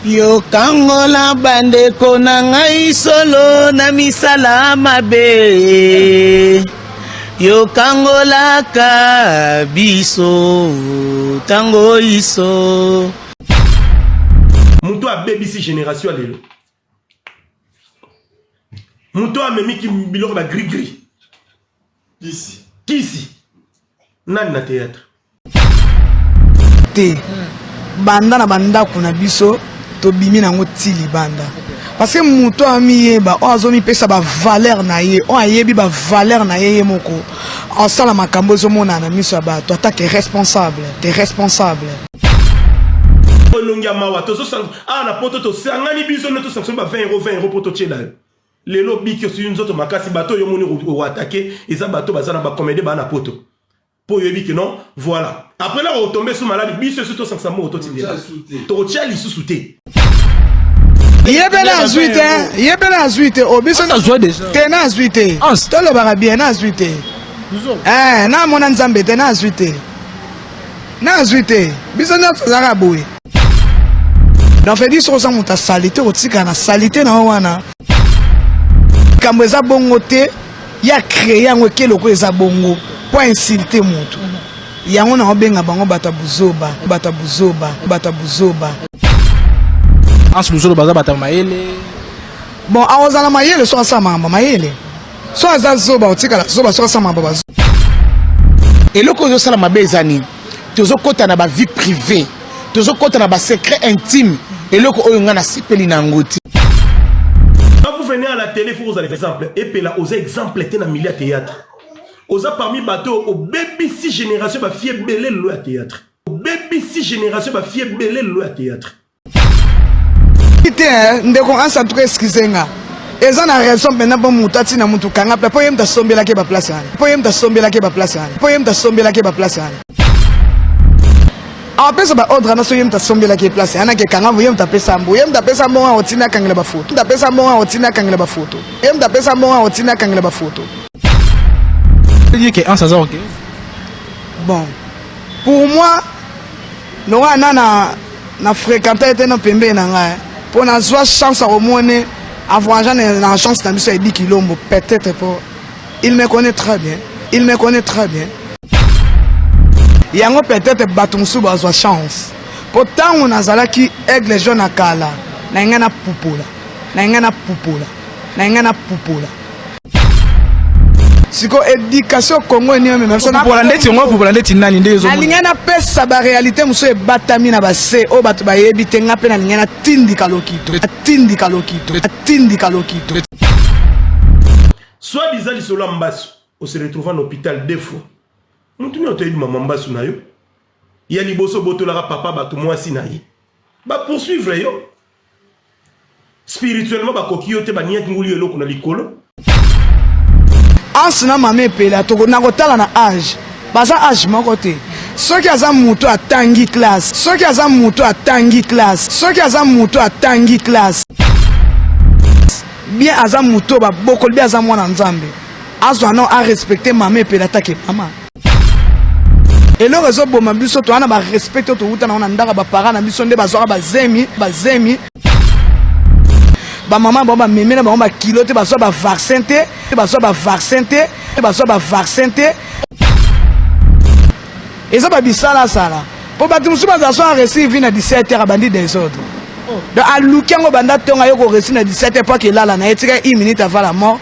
Yo kangola bandeko na ngai solo na misala mabe. Yo kangola ka biso tango iso. Muto a BBC génération lelo. Muto a memi ki biloko ba gris gris. Kisi. Nani na théâtre. Te. Banda na banda kuna biso to bimi nango tili banda. Parce que muto a mi yeba o azomi pesa ba valeur na ye, o ayebi ba valeur na ye moko. En sala makambo zo mona na miso ba to attaque responsable, t'es responsable. Olongia mawa to so sang na poto to sangani biso no to sanction ba 20 € poto tchela. Les lobby qui sont une autre makasi bateau yo moni ou attaquer et ça bateau bazana ba comédie ba na poto. Pour yebi que non, voilà. Après là on tomber sous maladie biso sur to sanction mo to tindela. To tchali sous-souté. Yebena azuite obiso na zwa déjà. Te na azuite. To lo bara bien na azuite. Na mona nzambe te na azuite. Na azuite. Biso na tsara boye. Dans fait 10 ans muta salité otika na salité na wana. Kambo eza bongo te ya créer yango keloko eza bongo pour insulter mutu. Yango na obenga bango batabuzoba. Anse Luzolo baza bata mayele. Bon, aozala mayele so asa mamba mayele. So aza zoba otika la zoba so asa mamba bazo. Eloko zo sala mabe ezani. Tozo kota na ba vie privée. Tozo kota na ba secret intime. Eloko oyo nga na sipeli na ngoti. Quand vous venez à la télé, vous avez des exemples. Et puis là, aux exemples, t'es dans le milieu théâtre. Aux parmi bateau, au BBC génération, va fier belé le théâtre. Au BBC génération, va fier belé le théâtre. Ndeko ansa tuko excusenga. Eza na raison maintenant bon mutati na mutu kanga po yem ta sombela ke ba place ana. Apesa ba ordre na so yem ta sombela ke place ana ke kanga yem ta pesa mbo wa otina kangela ba photo. Dit que Ansa OK. Bon. Pour moi no na fréquenter était na pembe na nga. Pour na soit chance au monde avoir une chance dans monsieur dit kilombo peut-être pas. Il me connaît très bien. Yango peut-être batumsu bazwa chance. Pourtant on azala ki aigle jaune akala. Na ngana pupula. Siko éducation Congo ni même ça pour la ndeti nani ndezo. Alingana pesa ba réalité muso e batami na ba se o batu ba yebi tenga pe na lingana tindika lokito. Soit disant li solo mbasu, on se retrouve en hôpital deux fois. Nous tenons te maman mbasu na yo. Ya liboso botolara papa batu mwasi na ye. Ba poursuivre yo. Spirituellement ba kokiyo te ba nia nguli eloko na likolo. Anse na mame pela toko na kotala na âge. Baza âge moko te. Soki aza mutu atangi classe. Bien aza mutu ba bokol bien aza mwana nzambe. Azwa non a respecter mame pela take mama. Et le réseau boma biso to ana ba respecter to uta na ndaka ba parents na biso nde bazwa ba zemi. Ba maman ba meme na ba kilo te bazwa ba vaccin te. Et ça va bisala sala. Pour battre musu bazaso receive na 17h bandi des autres. Donc à lukango banda tonga yoko receive na 17h pas que là na etika 1 minute avant la mort.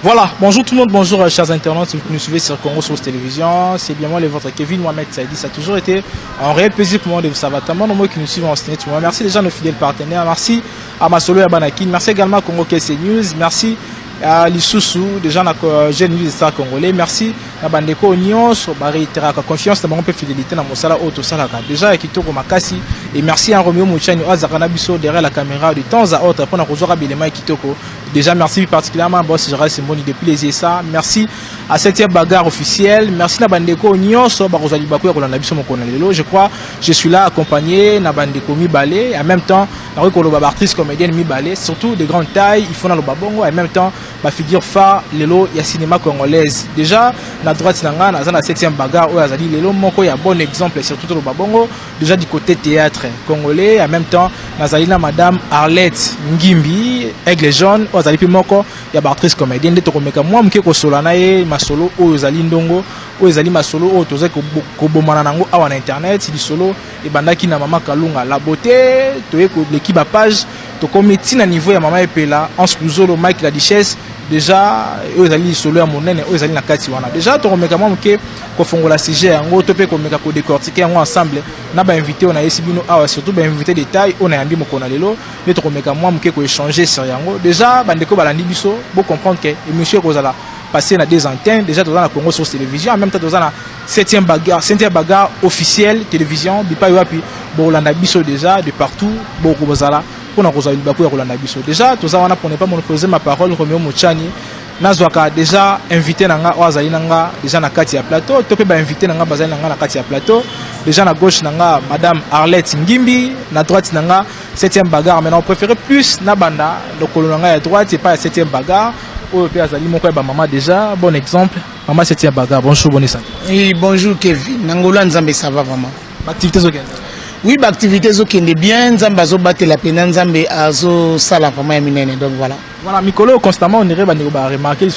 Voilà, bonjour tout le monde, bonjour chers internautes, vous nous suivez sur Congo Source Télévision. C'est bien moi, votre Kevin Mohamed Saïdi. Ça a toujours été un réel plaisir pour moi de vous savoir. Tellement nombreux qui nous suivent en ciné. Merci déjà à nos fidèles partenaires. Merci à Masolo et à Banakin. Merci également à Congo KC News. Merci Lissousou, déjà na jeune de Star congolais. Merci na bandeko nyonso ba réitéraka confiance na bango pe fidélité na mosala auto salaka. Déjà Kitoko Makasi et merci à Romeo Mouchani Azakana biso derrière la caméra de temps à autre pour na kozora bilema Kitoko. Déjà merci particulièrement boss Gérald Simboni depuis les ESA. Merci à cette bagarre officielle. Merci na bandeko nyonso ba kozali bakuya kolanda biso mokona lelo. Je crois je suis là accompagné na bandeko Mibale et en même temps na rekoloba artiste comédienne Mibale, surtout de grande taille, il faut na lo babongo et en même temps ba figure phare lelo ya cinéma congolaise. Déjà na droite nanga na la 7e bagarre où azali lelo moko ya bon exemple surtout lo babongo déjà du côté théâtre congolais et en même temps nazali na madame Arlette Ngimbi Aigle Jaune azali pi moko ya ba actrice comédienne de tokomeka moi mke ko solana ye masolo o azali ndongo o ezali masolo o toze ko bomana nango awa na internet di solo e bandaki na mama Kalunga la beauté to eko l'équipe à page to comité na niveau ya mama epela en exclusolo Mike la Duchesse déjà eux ezali solo ya monene eux ezali na kati wana déjà to komeka moi mke ko fongola sujet yango to pe komeka ko décortiquer yango ensemble na ba invité on a esi bino awa surtout ba invité de taille on a yambi mokona lelo ne to komeka moi mke ko échanger sur yango déjà bandeko balandi biso bo comprendre que monsieur Kozala passer na des antennes déjà dans la Congo sur télévision en même temps dans la 7e bagarre officielle télévision bipa yoapi bolanda biso déjà de partout boko bozala pour na kozala baku ya kolanda biso déjà tout ça on a pour ne pas monopoliser ma parole Romeo Mouchani nazwaka déjà invité nanga ozali nanga déjà na kati ya plateau to pe ba invité nanga bazali nanga na kati ya plateau déjà na gauche nanga madame Arlette Ngimbi na droite nanga 7e bagarre maintenant on préférait plus na banda le kolonanga ya droite et pas la 7e bagarre. Oh, Azali, mon père, maman déjà, bon exemple. Maman, c'est un bagarre. Bonjour, bonne santé. Oui, bonjour Kevin. Nangola Nzambe, ça va vraiment. Activité Zokende. Oui, l'activité Zokende bien. Nzambe azo battre la peine. Nzambe azo sala vraiment éminent. Donc voilà. Voilà, Mikolo, constamment, on irait remarquer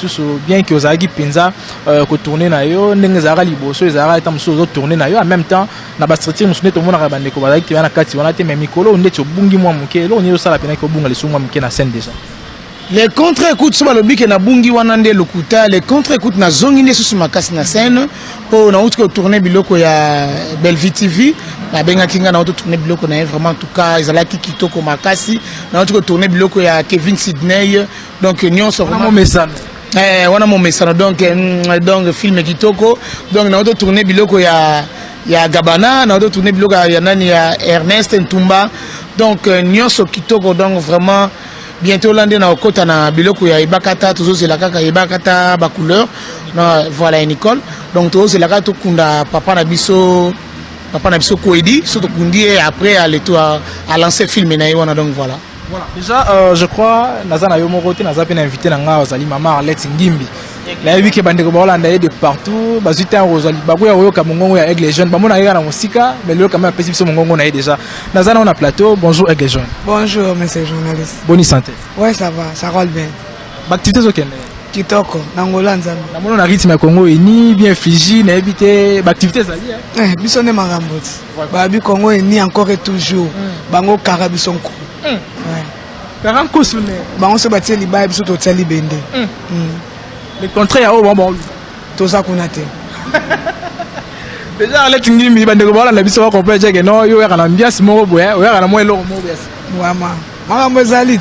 bien que Ozagi Penza que tourner na yo, n'engazara liboso, ezara etam so tourner na yo. En même temps, na bastrati musune tout le monde a rabandé ko bazaki tu na kati wana te mais Mikolo, on est au bungi moi muke. Là, on est au sala peine ko bunga le suma muke na scène déjà. Les contre-écoutes sur le bic na bungi wanande lokuta les contre-écoutes na zongine sur makasi na scène pour na autre tourner biloko ya Bellevue TV na benga kinga na autre tourner biloko na vraiment en tout cas ezalaki kitoko makasi na autre tourner biloko ya Kevin Sidney donc nyon so vraiment message wana mon message donc film kitoko donc na autre tourner biloko ya Gabana na autre tourner biloko ya nani ya Ernest Ntumba donc nyon so kitoko donc vraiment bientôt l'année na okota na biloko ya ibakata toujours c'est la kaka ibakata ba couleur voilà Nicole donc toujours c'est la kaka to kunda papa na biso Koedi surtout kundi et après aller tout à lancer film na yona donc voilà déjà je crois nazana yo morote naza pe na invité na nga ozali mama Arlette Ngimbi la yebi ke bandeko ba Holanda de partout bazita rozali bakoya yoka mongongo ya Aigle Jaune bamona yaka na musika mais le quand même petit biso mongongo na déjà nazana on a plateau bonjour Aigle Jaune. Bonjour monsieur journaliste. Bonne santé. Ouais ça va, ça roule bien. Activité Zokende. Kitoko nangola Nzambe. Na mona na rythme ya Congo ni bien Fiji na ebité activité zali biso ne maramboti. Ba bi Congo ni encore et toujours. Bango karabiso nko. Ouais. Karanko sune. Bango se batie liba biso to tsali bende. Le contraire bon tout ça qu'on a été déjà Arlette Ngimbi bandeko ba la biso ba comprendre que non yo ya na ambiance moko boye yo ya na mo eloko moko bias vraiment makambo ezali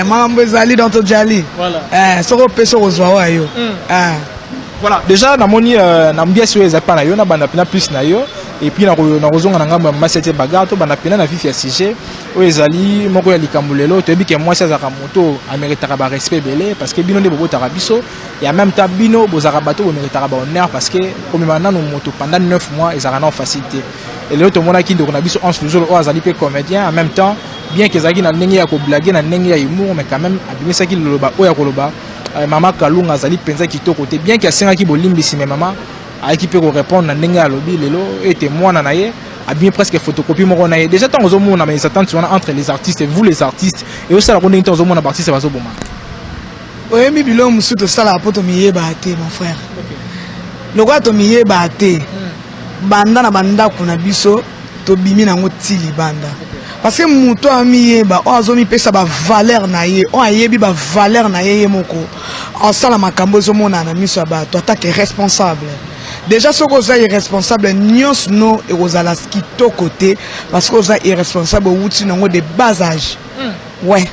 makambo ezali dans to jali voilà soko peso kozwa wa yo voilà déjà na moni na ambiance yo ezapa na yo na banda pina plus na yo et puis na kozonga na ngambo ma cette bagarre to banda pina na vif ya sujet o ezali moko ya likambulelo to bi ke moi ça za moto améritaka ba respect belé parce que bino nde bobo tarabiso et en même temps bino bozaka bato bo méritaka ba honneur parce que comme maintenant nos moto pendant 9 mois ils ont facilité et le to mona ki ndoko na biso en toujours o azali pe comédien en même temps bien que zaki na ndenge ya ko blaguer na ndenge ya humour mais quand même abimisa ki loba o ya koloba mama Kalunga azali penza kitoko te bien que asenga ki bolimbisi mais maman qui peut répondre à ndenge ya lobi lelo était moi na ye a bien presque photocopie moko na ye déjà tant aux hommes mais s'attend entre les artistes et vous les artistes et aussi la connaître aux hommes na artistes bazo boma oye mi bilo musu to sala poto miyeba te mon frère le quoi to miyeba te banda na banda kuna biso to bimi na ngoti libanda parce que muto amiyeba o azomi pesa ba valeur na ye o ayebi ba valeur na ye moko en sala makambo zo mona na miso ba to attaque responsable. Déjà, ce que vous êtes irresponsable, nous sommes irresponsables parce que vous êtes irresponsable au bout de bas âge. Ouais.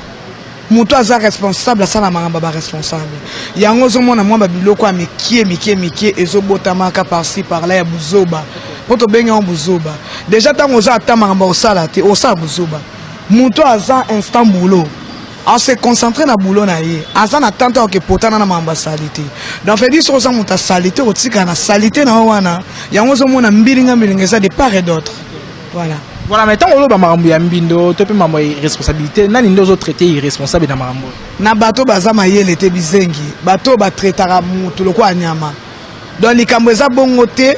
muto aza responsable asala mangamba ba responsable yango zomona mwa babiloko ya mikie ezobotamaka par-ci par-là ya buzoba poto benga on buzoba déjà tango oza ata mangamba osala te osala buzoba muto aza instant boulot on se concentre na boulot na ye aza na tante ke potana na mangamba salite donc fait dire oza muta salite otika na salite na wana yango zomona mbilinga eza de part et d'autre voilà. Voilà, mais tant que l'on a mbindo, tu peux m'avoir responsabilité. Nani nous autres traités irresponsables dans marambo. Na bateau bazama yele te bizengi. Bateau ba traitara mutu loko anyama. Dans les kamweza bongo te,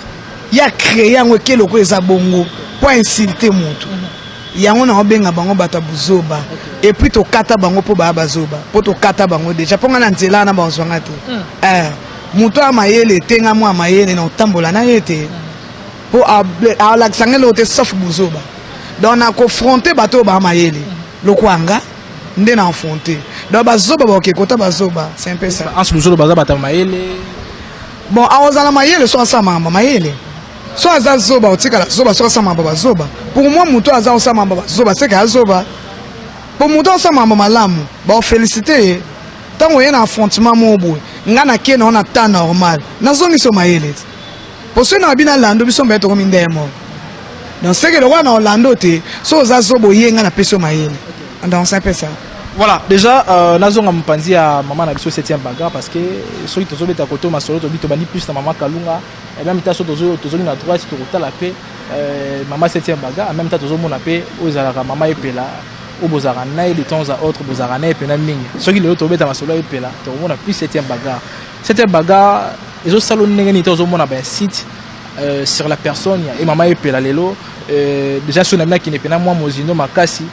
ya créé un weke loko eza bongo pour insulter mutu. Yango na obenga bango bata buzoba. Et puis to kata bango po ba bazoba. Po to kata bango déjà ponga na nzela na banzwanga te. Mutu amayele tenga mo amayele na otambola na yete. Po a l'aksangelo te sauf buzoba. Donc on a confronté bateau ba mayele lokwanga ndé na affronté donc bazoba ba okekota bazoba c'est un peu ça en ce jour bazoba ta mayele bon a ozala mayele so sa mamba mayele so aza zoba otika la zoba so sa mamba bazoba pour moi muto aza sa mamba bazoba c'est que azoba pour muto sa mamba malamu ba féliciter tant on na affrontement mo boy ngana ke na on a temps normal na zongi so mayele pour ceux na bina lando biso mbeto ko mindemo. Donc c'est que le roi dans Orlando so zazobo yenga na peso mayele. Donc c'est un peu ça. Voilà, déjà nazonga mpanzi à maman na biso 7e bagarre parce que ceux qui tozobeta koto masolo to bito bani plus na maman Kalunga et même temps tozoli na droit si to kota la paix maman 7e bagarre en même temps tozomona paix ozala maman epela obozara naï de temps à autre bozara naï pena mingi. Ceux qui le tobeta masolo epela to mona plus 7e bagarre. 7e bagarre ezo salon ndenge ni tozomona ba site sur la personne et maman epela lelo déjà sur la qui n'est pas moi mozino makasi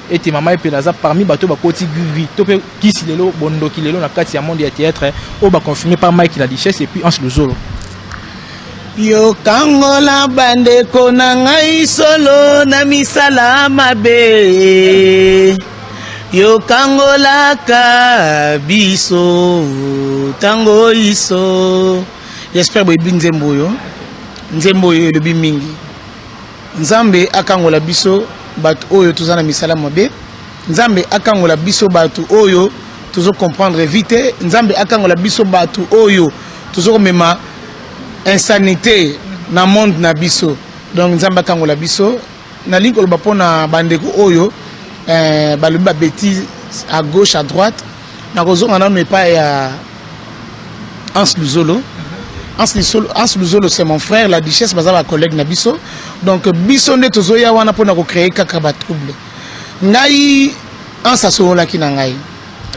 et tes maman epela za parmi bateau ba koti guri to pe kisi lelo bondo ki lelo na kati ya monde ya théâtre o ba confirmé par Mike la richesse et puis Anse le Zolo yo kangola bande ko na ngai solo na misala mabe yo kangola ka biso tango iso j'espère boy binzembo yo nzembo yo le bimingi Nzambe akangola biso batu oyo tozana misala mabe Nzambe akangola biso batu oyo tozo comprendre vite Nzambe akangola biso batu oyo tozo mema insanité na monde na biso donc Nzambe akangola biso na linko ba pona bandeko oyo balobi ba bêtise à gauche à droite na kozonga na ne pas ya Anse Luzolo. Anse Luzolo c'est mon frère, la Duchesse baza ba collègue na biso. Donc biso nde tozoya wana pona ko créer kaka ba trouble. Ngai Anse asola ki na ngai.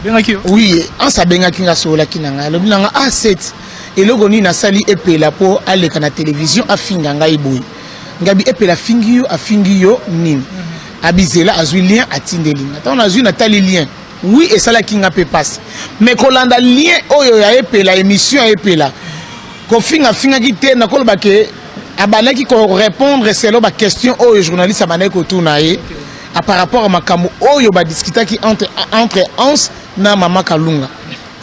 Bengaki yo? Oui, Anse bengaki nga sola ki na ngai. Lobi nga A7 eloko ni na sali epela po aleka na télévision afinga ngai boy. Ngabi epela fingi yo nini. Abizela azui lien atindeli. Attends azui na tali lien. Oui et ça la kinga peut passer. Mais kolanda lien oyo ya epela émission epela. Ko finga ki te na koloba ke abanaki ko répondre selon ba question oyo journaliste abanaki ko tournaye par rapport à makambo oyo ba discutaki entre Anse na Mama Kalunga.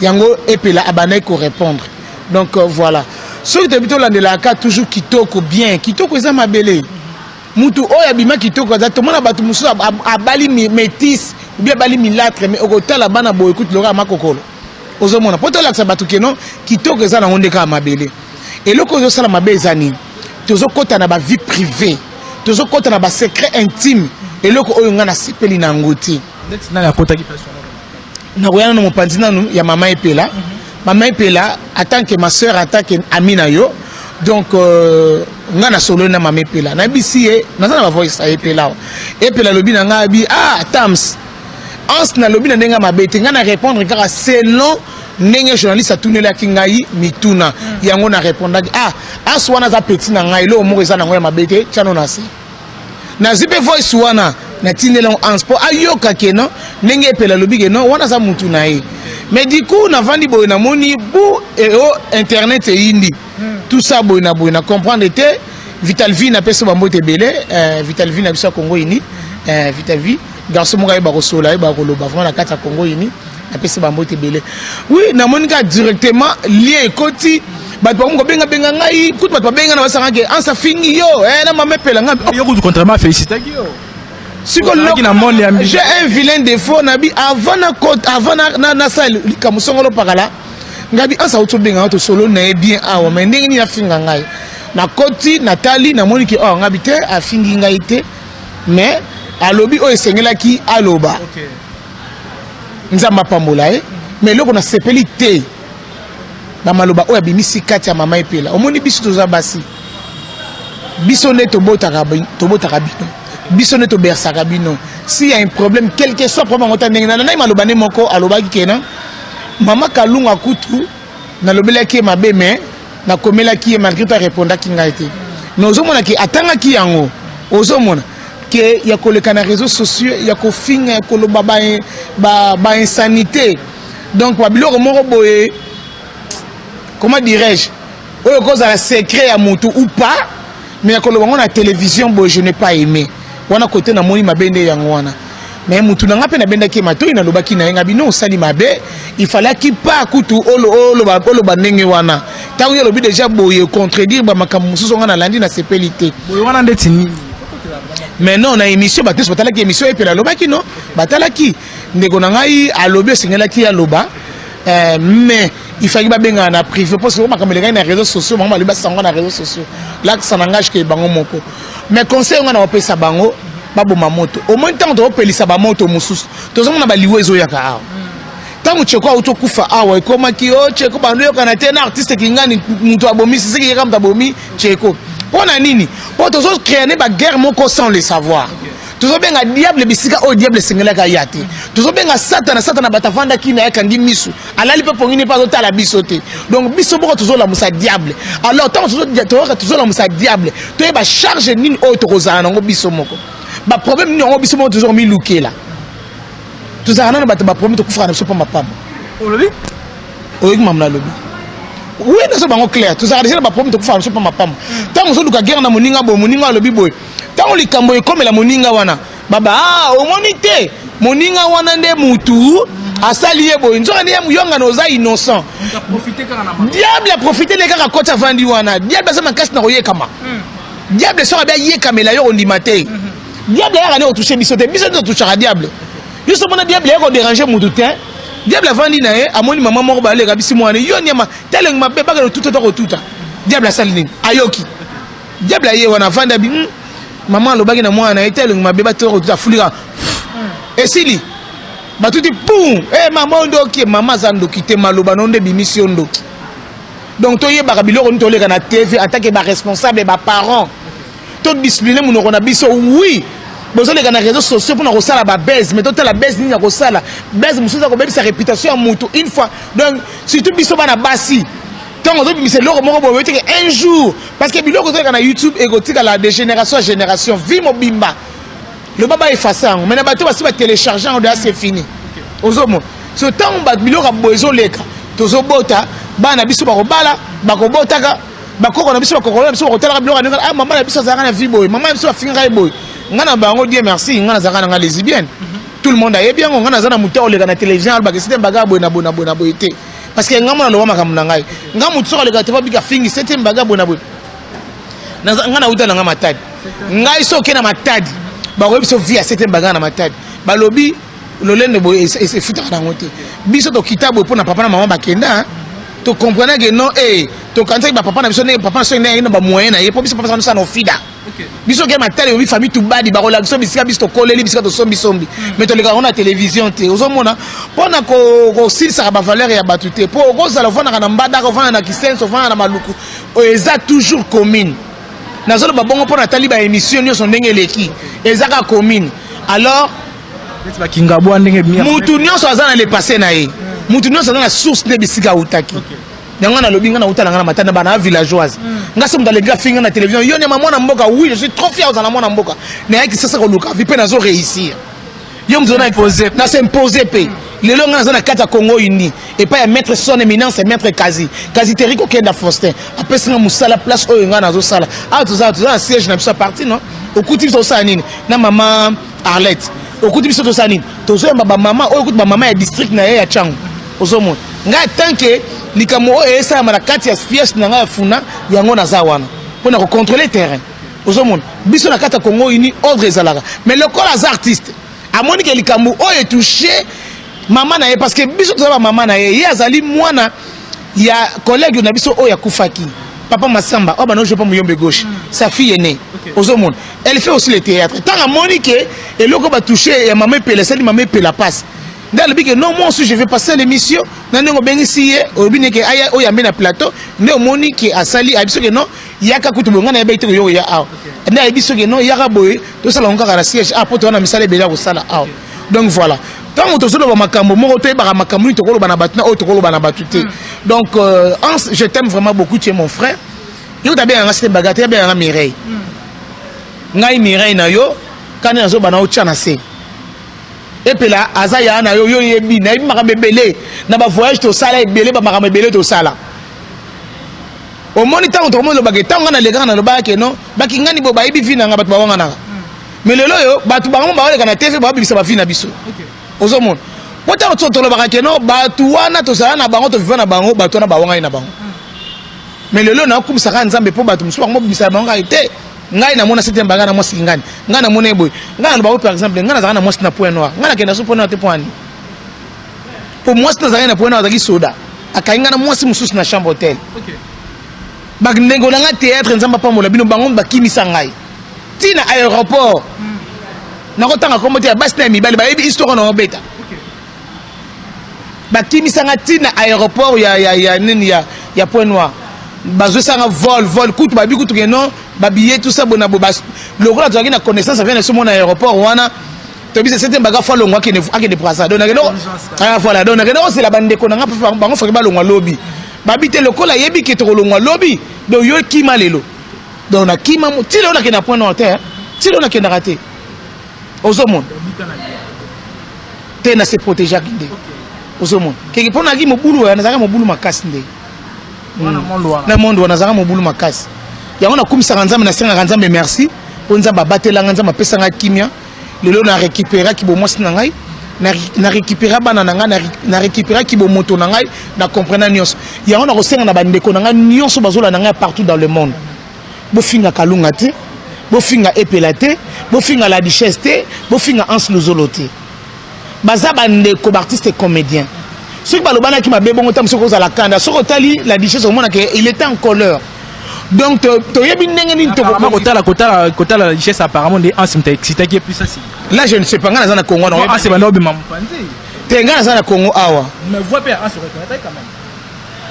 Yango epela abanaki ko répondre. Donc voilà. Ce que tu landela ka toujours kitoko bien, kitoko eza mabele. Mutu oyo abima kitoko za to mona batu musu abali métis ou bien abali milâtre mais okotala bana boy écoute lora makokolo. Ozomona poto la sabatu keno kitoko eza na onde ka mabele et loko zo sala mabe ezani tozo kota na ba vie privée tozo kota na ba secret intime et loko oyo ngana sipeli na ngoti net na kota ki personnel na koyana no mopanzi nanu ya mama epela mama epela en tant que ma sœur en tant que amie na yo donc ngana solo na mama epela na bisi e na ba voice epela lobi na ngabi tams Anse na lobi na ndenga mabete nga na répondre car selon ndenge journaliste a tourné la kingai mituna yango na répondre Anse wana za petit na ngai lo mo eza na ngoya mabete chano na se na zipe voice wana na tindela Anse po ayoka keno ndenge epela lobi ke non wana za mutu na ye mais du coup na vandi boy na moni bu internet e indi tout ça boy na comprendre te Vital Vie na peso bambote belé Vital Vie na biso Congo ini Vital Vie garçon mo ba ko sola ba ko loba vraiment na kata Congo ini na pesi ba mbote belé oui na monika directement lien koti ba to ngo benga ngai kutu ba benga na basanga ke Anse fingi yo na mama pela ngai yo ko contrairement féliciter yo J'ai un vilain défaut nabi avant na salle kamusongolo pakala ngabi asa utobenga to solo na bien awa mais ndenge ni afinga ngai na koti Nathalie na moni ki oh ngabi te afingi ngai te mais alobi o esengela ki aloba nzamba pambola mais loko na sepeli te na maloba o abimisi kati ya mama epela omoni biso toza basi biso ne tobotaka bino biso ne tobersaka bino s'il y a un problème quel que soit problème ngota ndenge na nai maloba ne moko alobaki kena mama kalunga kutu na lobelaki mabe mais na komelaki malgré tout répondaki ngai te mais ozomona ki atanga ki yango ozomona que ya koleka na réseaux sociaux ya kofinga ya koloba ba insanité donc ba biloko moko boye comment dirais-je oyo koza la secret ya mutu ou pas mais ya koloba ngona télévision boye je n'ai pas aimé wana côté na moni mabende yango wana mais mutu nanga pe na benda ki matoi na lobaki na nga bino osali mabe il fallait qu'il pas kutu olo ba ndenge wana tango yo lobi déjà boye contredire ba makambo mususu nga na landi na sepelité boye wana ndeti ni mais non na émission bateso batalaki émission epela lobaki non batalaki ndeko na ngai alobi esengelaki aloba mais il fallait ba benga na privé parce que on makambo les na réseaux sociaux mama liba sango na réseaux sociaux là ça n'engage que bango moko mais conseil on a opesa bango baboma moto au moins tant to pelisa ba moto mususu tozo na baliwezo yaka awa tango cheko auto kufa awa ekoma ki o cheko bandu yo kana tena artiste kingani mutu abomi sisi ki kamta bomi cheko pona nini po tozo créer ne ba guerre moko sans le savoir tozo benga diable bisika o diable singela ka yate tozo benga satana batafanda kina ya kandi misu alali pe pongini pa totala bisote donc biso boko tozo la musa diable alors tant tozo la musa diable to ba charge nini o to kozana ngo biso moko ba problème ni ngo biso moko toujours mi luke là tozana na ba problème to kufana biso pa mapamba olobi oyi mamna lobi oui na bango clair tozana déjà ba problème to kufana biso pa mapamba tant zo luka guerre na moninga bo moninga lobi boy tant likambo ekomela moninga wana baba omoni te moninga wana nde mutu asali ye boy nzoka ndiye muyonga noza innocent diable a profité les gars kota vandi wana diable ça makasi na koyekama diable sera bien yekamela yo ondima te diable ya kana otoucher biso te biso te touchera diable juste mona diable ya ko déranger mutu te diable vandi na ye amoni mama moko ba leka bisi mwana yo nyama teleng mabe baka no tuta to tuta diable asali nini ayoki diable ye wana vanda bi maman alobaki na mwana eteleng mabe ba to tuta fulira esili batuti pum maman ndoki maman zandoki te maloba nonde bimission ndoki donc to yebaka biloko ni toleka na TV attaque ba responsable ba parents to discipliner munoko na biso oui bozoleka na réseaux sociaux pour na kosala ba baise mais to la baise ni na kosala baise musuza ko bebisa réputation ya mutu une fois donc surtout biso bana basi tant on doit bimise loko moko bo weteke un jour parce que biloko toleka na YouTube égotique la de génération à génération vie mobimba le baba effacer mais na bato basi ba télécharger on c'est fini ozomo so tant ba biloko bozo leka tozo bota bana biso bakobala bakobotaka bakoko na biso bakoko biso bakotala biloko na ah maman na biso zaka na vie boy maman biso afinga boy ngana bango Dieu merci ngana zaka na lesbienne tout le monde aye bien ngana zana muta oleka na télévision alba que c'était baga boy na boy te parce que ngama na lo maka mna ngai ngamu tsoka leka te bika fingi c'était baga boy na boy ngana uta na ngama matadi ngai so ke na matadi bako biso via c'était baga na matadi balobi lolende boy et futa na ngote biso to kitabo pour na papa na maman bakenda to comprenez que non to quand ba papa na biso ne papa so ne ina ba moyen na ye po biso papa na ofida biso ke matali obi famille tout badi ba rola biso bisika biso to koleli bisika to sombi mais to le on a télévision te ozomona pona ko silsa ba valeur ya batute po okoza la vana na mbada ko vana na kisenso vana na maluku eza toujours commune nazolo ba bongo pona tali ba émission nyo ndenge leki ezaka commune alors mutu nyonso aza na le passé na ye mutu nyonso aza na source de bisika utaki nyanga na lobi nga na utala nga na matana bana villageoise nga se mutalega finga na télévision yo ne maman na mboka oui je suis trop fier aux na mboka na yaki sasa ko luka vipe nazo réussir yo mzo na imposer na s'imposer pe lelo nga na kata Congo uni et pas ya maître son éminence maître Kazi Teriko Kenda Faustin après singa musala place oyo nga nazo sala tout ça siège na biso parti non okuti biso sa nini na maman Arlette okuti biso to sa nini tozo ba maman oyo okuti ba maman ya district na ya Changu ozomo nga tanke likamo esa mara kati ya fies na nga funa yango na za wana pona ko contrôler terrain ozomona biso na kata Congo ini ordre ezalaka mais le col as artiste a Monique likambu o est touché maman na ye parce que biso tozaba maman na ye azali mwana ya collègue na biso o ya kufaki papa Massamba oh bah non je pas muyombe gauche sa fille est née ozomona elle fait aussi le théâtre tant à Monique et loko ba touché ya maman pele celle maman pele la passe dans le bique non moi aussi je vais passer l'émission nango bengisi ye obine ke aya o ya mena plateau ne Monique asali abiso ke non yaka kutu bonga na yeba yo ya aw na yebiso ke non yaka boye to sala onka kana siège a poto na misale bela ko sala aw donc voilà tant on to solo ba makambo moko to ba makambo to kolo bana batuna o to kolo bana batute donc je t'aime vraiment beaucoup, tu es mon frère yo ta bien nga c'est bagate ya bien nga Mireille ngai Mireille na yo kana nazo bana o tchana se et puis là azaya na yo yebi na yebi makabebele na ba voyage to sala ebele ba makabebele to sala au moniteur on tourne le baguette on a les grands dans le bac et non baki ngani bo ba yebi vina nga batu ba wanga na mais lelo yo batu ba ngomba wale kana TV ba bibisa ba vina biso ozo mon pota to to le bac no batu wana to sala na bango to vivana bango batu na ba wanga ina bango mais lelo na kumisa ka nzambe po batu musu bango bibisa bango ite ngai na mona septembre ngana mo singani ngana mona eboy ngana ba par exemple ngana za na mo na point noir ngana kenda so point noir te point ni pour moi c'est na point noir za ki soda akainga na mo si mususu na chambre hôtel bak ndengo na théâtre nzamba pa mola bino bango bakimisa ngai tina aéroport na ko tanga komote ya basi na mibali ba yebi histoire na obeta bakimisa ngai tina aéroport ya nini ya point noir bazo sanga vol kutu babi kutu ke non babillet tout ça bona bo bas le gros tu as une connaissance vient de ce mon aéroport wana to bisa c'était baga fa longwa ke ne prasa donc ah voilà donc c'est la bande ko nga pa bango fa ba longwa lobby babite lokola yebi ke to longwa lobby donc yo kima lelo donc na kima ti le on a ke na point notaire ti le on a ke na raté ozomon te na se protéger kinde ozomon ke pona ki mobulu na zaka mobulu makasi nde na monde wana zaka mobulu makasi ya on a kumisa nzambe na senga nzambe merci po nzamba batela nzamba pesa nga kimia lelo na récupérer ki bo mwasi na ngai na récupérer bana na ngai na récupérer ki bo moto na ngai na comprendre nyonso ya on a kosenga na bandeko na ngai nyonso bazola na ngai partout dans le monde bo finga kalunga te bo finga epelate bo finga la duchesse te bo finga Hans Luzolo te baza bandeko artiste comédien ceux qui balobana ki mabe bongo tam soko za la kanda soko tali la duchesse au monde que il était en colère. Donc, tu as bien dit que la richesse apparemment des anciens excité qui est plus facile. Là, je ne sais pas. Dans le Congo, non. Ah, c'est pas normal. Tu es dans le Congo, awa. Mais vous pouvez se reconnaître quand même.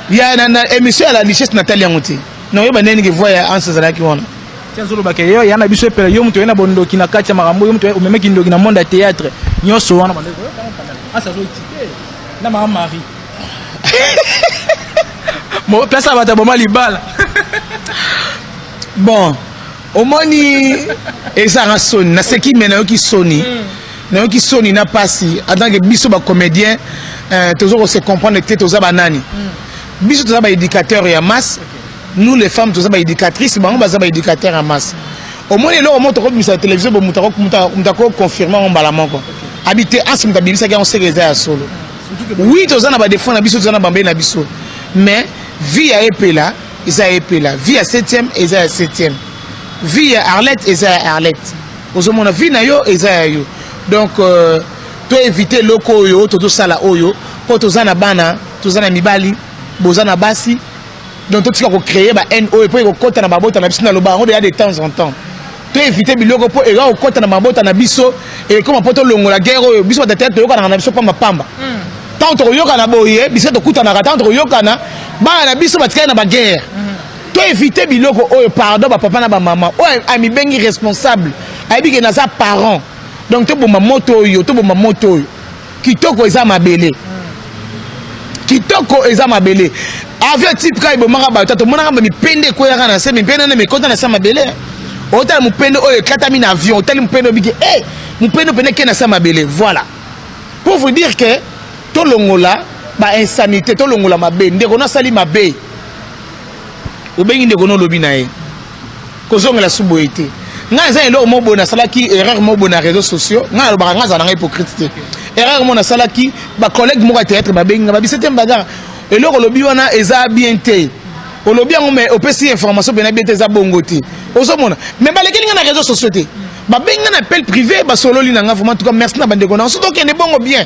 Il y a une émission à la richesse Nathalie Angoté. Non, il y a une qui voit un César qui vont. Tiens, Zolo Bakay, il y a un bisou per yom, tu es un bon qui n'a qu'à Marambo, tu es au même qui dans le monde de théâtre. Il y a un soin. Ah, ça doit exciter. Na ma Marie. Bon, place à battre bon libal. Bon, au moni et ça sonne, na ce qui mène qui sonne, na qui sonne n'a pas si. En tant que biso ba comédien, toujours se comprendre que tous banani. Biso tous ba éducateur et à masse. Nous les femmes tous ba éducatrices, ba on ba éducateur à masse. Au moni là au monte comme sur la télévision, ba mutako confirmer on balaman quoi. Habiter ensemble d'habiter ça on sait que à solo. Oui, tous na ba défendre biso tous na bambé na biso. Mais vie à épela Isa epela vie à 7e Isa à 7e vie à Arlette Isa à Arlette ozomona vie na yo Isa yo donc to éviter loko yo to sala oyo po to zana bana to zana mibali bozana basi donc to tika ko créer ba NO po ko kota na babota na biso na loba on de temps en temps to éviter biloko po e ga ko kota na babota na biso et comme po to longola guerre biso ta tête yo kana na biso pamba pamba tant to yoka na boye biso to kuta na tant to yoka na ba na biso batika na ba guerre to éviter biloko oyo pardon ba papa na ba maman oyo ami bengi responsable ayebi ke na sa parent donc to bomba moto oyo to bomba moto oyo kitoko eza mabele kitoko eza mabele avion type kai bomanga ba to monanga ba mipende ko ya kana se mipende na mekota na sa mabele otala mupende oyo katami na avion otali mupende obiki mupende pende ke na sa mabele voilà pour vous dire que to longola ba insanité to longola mabe ndeko na sali mabe obengi ndeko no lobi na ye kozongela suboité nga za elo mo bona salaki erreur mo bona réseaux sociaux nga lo ba nga za na hypocrite erreur mo na salaki ba collègue mo ka théâtre ba benga ba bisete mbaga elo lobi wana eza bien té olobi ngo mais opesi information bena bien té za bongote ozomona mais balekeli nga na réseaux sociaux te babenga na appel privé basololi na nga vraiment en tout cas merci na bandeko na surtout kende bongo bien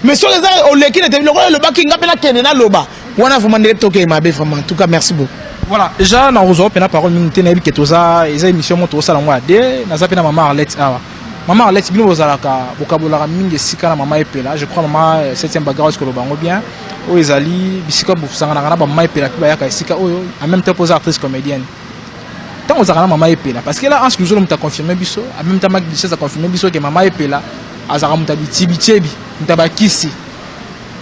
mais sur les oleki na te le baki nga pena kende na loba wana vraiment ndele toke mabe vraiment en tout cas merci beaucoup. Voilà, déjà na ozo pena parole minute na bi ketoza eza émission moto sala ngwa de na zapena maman Arlette awa. Maman Arlette bino ozalaka vocabulaire mingi sika na maman epela, je crois maman 7e bagarre que le bango bien. O ezali bisika bufusanga na ba maman epela ki ba yaka sika oyo en même temps pose actrice comédienne. Tant ozalaka na maman epela parce que là en ce que nous t'a confirmé biso, en même temps Mac Bichesse a confirmé biso que maman epela azaka mutabi tibichebi, mutaba kisi.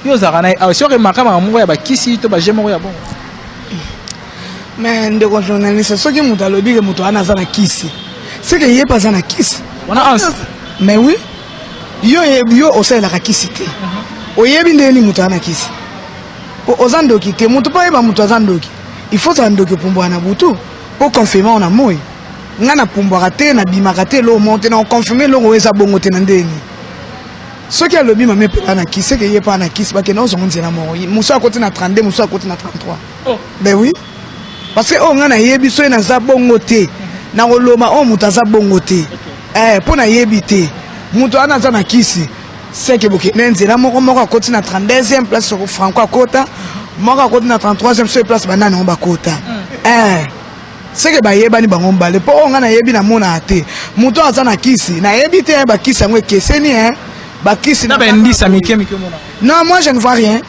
Yo ozalaka na sur remarquer maman ya ba kisi to ba jemo ya bon. Mais ndeko journaliste soki mutu alobi ke mutu ana zana kisi c'est que yé pas zana kisi mais oui yo osalaka kisi te oyebi ndeni mutu ana kisi ozandoki te mutu pa yeba mutu azandoki il faut zandoki pumbwa na butu po confirmer on a moi ngana pumbwa te na bimaka te lo monte na confirmer lo eza bongo te na ndeni soki alobi mame pe ana kisi c'est que yé pas ana kisi ba ke na ozonzi na mo muso akoti na 32 muso akoti na 33 ben oui. Parce que on a yebi so na za bongo te na koloma o mutu za bongo te po na yebi te mutu ana za na kisi c'est que boke nenzela moko akoti na 32e place sur Franco akota moko akoti na 33e sur place banana on bakota c'est que ba yeba ni bango mbale po on na yebi na mona te mutu aza na kisi na yebi te ba kisi ngwe keseni ba kisi na ba ndisa mike mona. Non, moi je ne vois rien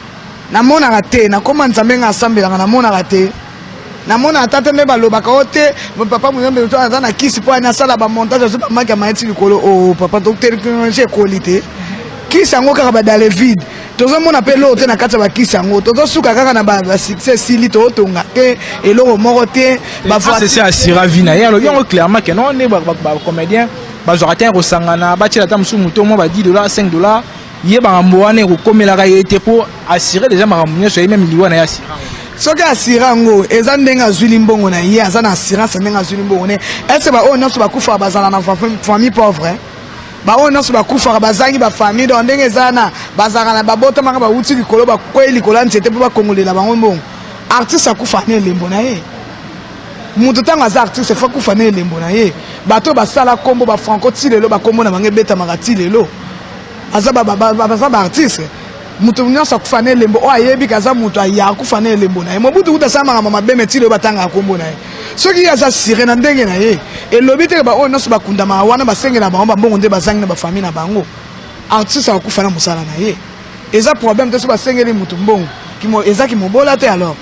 na mona raté na comment nzambe nga assemble na mona raté na mona tata me balobaka ote papa muyombe to azana kisi po ana sala ba montage zo ba maki maiti likolo o papa docteur j'ai qualité kisi yango kaka ba dans le vide tozo mona pe lo te na kata ba kisi yango tozo suka kaka na ba succès sili to tonga ke eloko moko te ba fois c'est asira vina ya lo yango clairement que non ne ba comédien ba zo rater osangana ba tila tam sumu to mo ba $10 $5 yeba mboane ko komela ka yete po assurer déjà maramunyo so même liwana ya asira. Soki asirango eza ndenga zwili mbongo na ye azana assurance ndenga zwili mbongo ne est-ce ba on so ba kufa bazana na famille pauvre ba on so ba kufa bazangi ba famille donc ndenge ezana bazaka na babota maka ba uti likolo ba kweli likolo nzete po ba kongolela bango mbongo artiste akufa ne lembo na ye mutu tanga za artiste fa kufa ne lembo na ye bato basala kombo ba franco tilelo ba kombo na bange beta makati lelo azaba ba artiste mutu nyonso akufana elembo o ayebi kaza mutu aya akufana elembo na ye mobutu utasama mama beme tilo batanga akombo na ye soki aza sire na ndenge na ye elobi te ba o nyonso bakunda ma wana basengela bango bongo nde bazangi na ba famille na bango artiste akufana musala na ye eza problème te so basengeli mutu mbongo kimo eza ki mobola te alors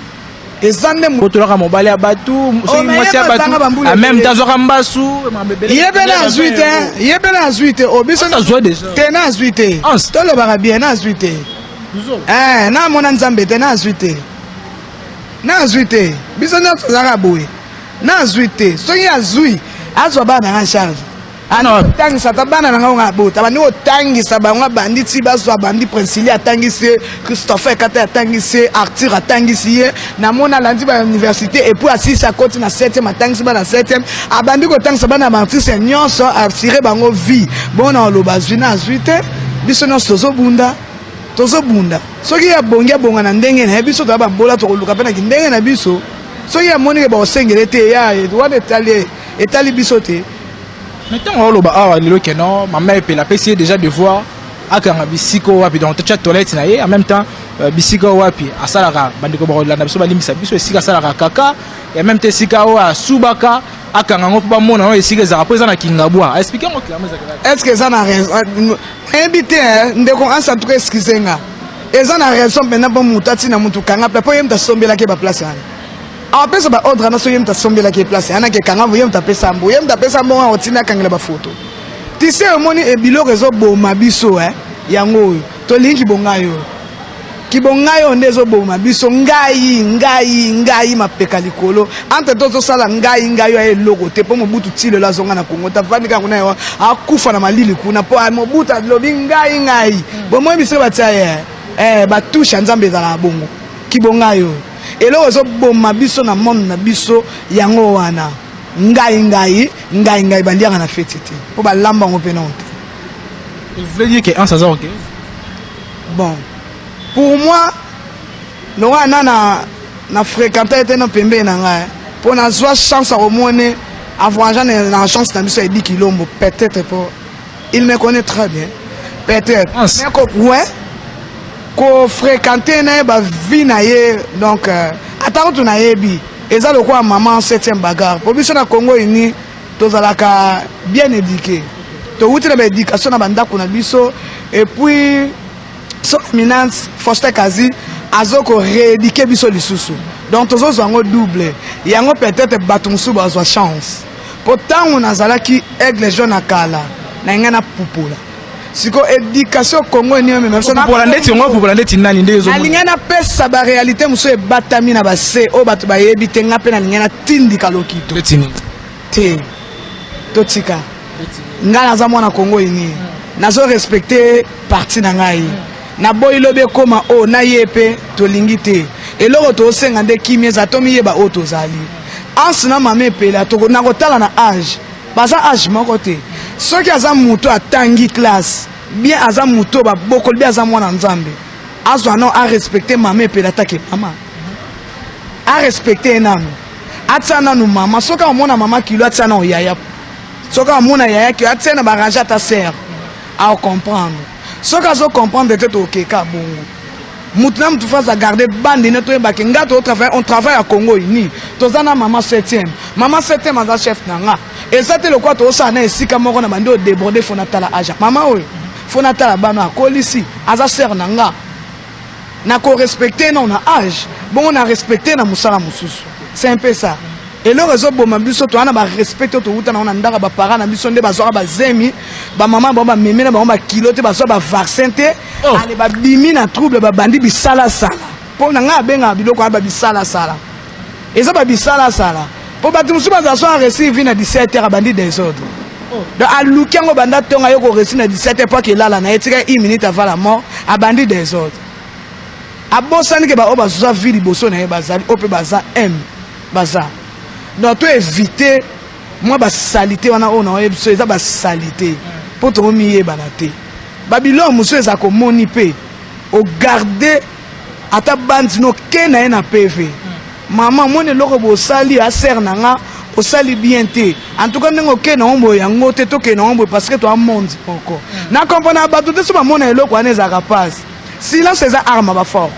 ezande mutu la mobali abatu so mwasi abatu en même temps zoka mbasu yebela azuite obiso ça joue déjà te na azuite to le bara bien na azuite na mona nzambe te na azuite biso na zaka boye na azuite so ya azui azwa bana na charge ana tangisa tabana na nga bota bani otangisa bango banditi bazwa bandi Princili atangisi Christopher Kata atangisi Arthur atangisi na mona landi ba université et puis assis à côté na 7e atangisi ba na 7e abandi ko tangisa bana ba artiste nyonso assurer bango vie bona loba zwina azuite biso no sozo bunda soki ya bonga na ndenge na biso to ba mbola to luka pena ki ndenge na biso soki ya moni ke ba osengele te ya wana etali biso te. Maintenant on loba awa lelo que non maman et la PC déjà de voir akanga bisiko wapi donc tu toilette na ye en même temps bisiko wapi asalaka bandiko ba landa biso balimisa biso esika salaka kaka et même te sika wa subaka akanga ngo ba mona no esika za rapeza na kingabwa expliquer moi clairement ça est-ce que ça na raison invité ndeko ansa tout excusenga eza na raison maintenant pour mutati na mutu kanga pe po yemta sombela ke ba place ana apesa ba ordre na so yemta sombela ke place ana ke kanga yemta pesa mbo otina kangela ba photo tise omoni ebilo rezo boma biso yango to linki bongayo kibongayo ndezo boma biso ngai mapeka likolo ante tozo sala ngai ya eloko te po mobutu tile la zonga na Kongo ta vanika kuna yo akufa na malili kuna po mobuta lobi ngai bomo biso batia ba touche nzambe za na bongo kibongayo eloko zo boma biso na monde na biso yango wana ngai bandiaka na fete te po ba lamba ngo pe non. Vous voulez dire que 1 ça OK? Bon. Pour moi, nous avons fréquenté un peu de pour nous avoir chance à remonter avoir une chance dans le dit Kilombo, peut-être pas. Il me connaît très bien. Peut-être. Mais ouais. Qu'on fréquentait na vie na ye donc attends tu na yebi. Et ça le quoi maman 7e bagarre. Pour biso na Congo ini tozalaka bien éduqué. To wuti na éducation na banda kuna biso et puis son éminence Foster Kazi azoko rééduquer biso lisusu. Donc tozo zango double. Yango peut-être batumsu bazwa chance. Pourtant on azalaki aigle jaune akala na ngana pupula. Siko éducation Congo ni même ça pour ndeti ngo pour ndeti nani ndezo alingana pesa ba réalité muso e batami na ba se o batu ba yebi tenga pe na lingana tindika lokito te totika ngala za mwana Congo ini nazo respecter parti na ngai na boy lobe koma o na yepe to lingite eloko to senga nde kimie za to miyeba o to zali ansina mame pela to na kotala na âge baza âge moko te soki aza muto atangi classe bien aza muto ba bokol bien aza mwana nzambe azwa non a respecter mame pela take mama a respecter nanu atsana nu mama soka mona mama kilo atsana o yaya soka mona yaya ki atsana ba ranger ta sœur à comprendre soka zo comprendre tete okeka bongo mutu tu fasses à garder bande ne to ba kenga to travail on travaille à Congo ini tozana maman 7e maman 7e aza chef nanga et ça te le quoi to ça na esika moko na bande o déborder fonatala agent maman oyo fonatala bana akolisi aza sœur nanga na ko respecter non na âge bon on a respecté na musala mususu c'est un peu ça et le réseau bon biso to ana ba respecter to uta na on ndaka ba parents na biso nde bazwa ba zemi ba maman ba meme na ba kilote bazwa ba vaccin te ale ba bimi na trouble ba bandi bisala sala po na nga benga biloko ba bisala sala eza ba bisala sala po ba tumusu ba zaso receive na 17h bandi des autres donc a lukiango banda tonga yo ko receive na 17h pas que là na etika 1 minute avant la mort a bandi des autres a bosani ke ba o ba zo vili boso na bazali o pe baza m baza donc tu éviter moi ba salité wana on a so eza ba salité pour to miye banate Babylone muso eza ko moni pe o garder ata bandi no kena na PV maman mone loko bo sali a ser nanga o sali bien te en tout cas ngo kena ombo yango te to kena ombo parce que to a monde encore na comprendre ba tout so ba mona eloko wana eza capaz silence eza arme ba fort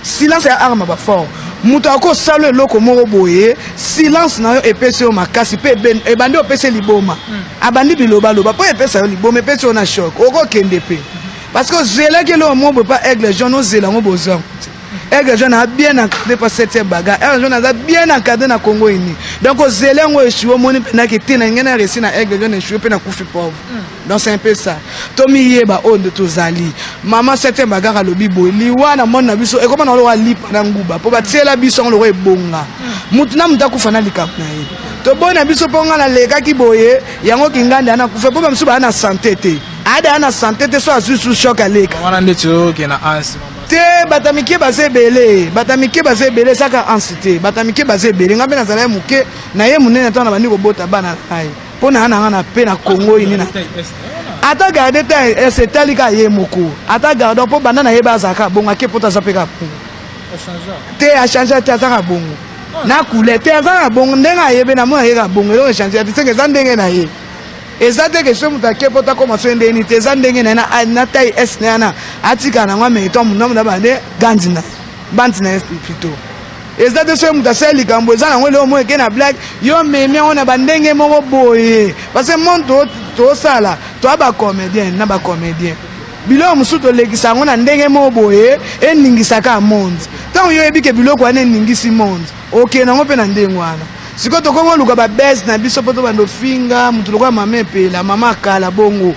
silence eza arme ba fort mutu ako salo eloko moko boye silence na yo epesi yo makasi pe ebandi opesi liboma abandi biloba loba po epesa yo liboma epesi yo na choc oko kende pe parce que zela ke lo mo pas aigle jaune zela mo bozam aigle jaune a bien encadré par cette bagarre aigle jaune a bien encadré na Congo ini donc zela ngo eshuo moni pena ke tina ngena resi na aigle jaune eshuo pena kufi pauvre donc c'est un peu ça tomi yeba onde tozali maman cette bagarre lobi boli wana mona biso e comment na lo lipa na nguba po batiela biso ngo lo ebonga mutu na muta kufana likap na ye to bona biso ponga na leka ki boye yango kinganda na kufa po ba msuba na santé te ada na santé te so azu sous choc aleka wana ndeto ke na ansi te batamike baze belé saka ansité batamike baze belé ngabe na zala muke na ye munene tana bandi ko bota bana ai pona na pe na Congo ini na ata garder ta c'est talika ye moko ata garder po bana na ye bazaka bonga ke pota zapeka te a changer te azaka bongo na couleur te azaka bongo ndenga ye be na mo ye ka bongo lo changer te que zandenge na ye ezate ke so mutake pota koma so ndeni te zandenge na tai s na atika na ngwa me to muno na bande ganzina bantina plutôt ezate so mutaseli kambo ezana ngwe mo ke na black yo meme ona bandenge moko boye parce que monde to sala to ba comédien na ba comédien bilo musuto lekisa ngona ndenge moko boye eningisa ka monde tant yo ebike biloko ane ningisi monde okay na ngope na ndengwana siko to kongo luka ba best na biso poto bando finga mutu kwa mama pela mama kala bongo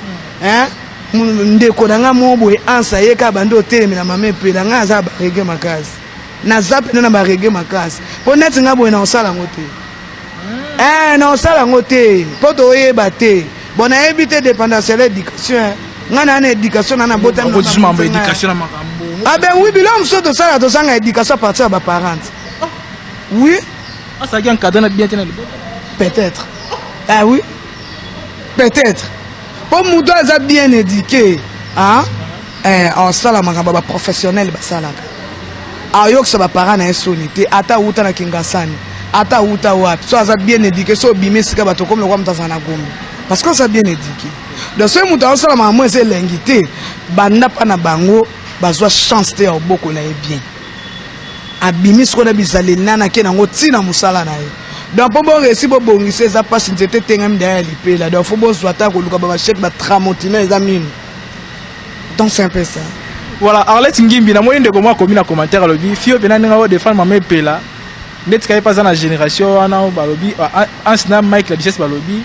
ndeko nanga mobo e ansa yeka bando telemi na mama pela nga za ba rege makasi na zape na ba rege makasi po neti ngabo na osala ngote na osala ngote poto oyeba te bona éviter dépendance à l'éducation ngana na éducation na bota na mambo éducation na makambo ah ben oui bilom so to sala to sanga éducation à partir ba parents oui. Ah, ça gagne cadre bien tenir. Peut-être. Ah oui. Peut-être. Pour Moudo est bien éduqué, hein? En salle professionnel, bah ça là. Ah yo que ça va parler na sonité, ata uta na kingasani. ata uta wapi so aza bien éduqué so bimé sika bato comme le roi mtazana gombe parce que ça bien éduqué donc ce muta osala maman c'est l'ingité banda pa na bango bazwa chance te au boko na bien abimi ce qu'on a bizalé nana ke nango tina musala na ye donc pour bon réussir bo bongise ça passe c'était tengam derrière l'ipé là donc faut bo zwata ko luka ba chèque ba tramontina les amis donc c'est un peu ça voilà Arlette Ngimbi na moyende ko moi komi na commentaire lobi fio pena nga wo défendre maman pela net kay pas na génération ana balobi ansna Mike la bichesse balobi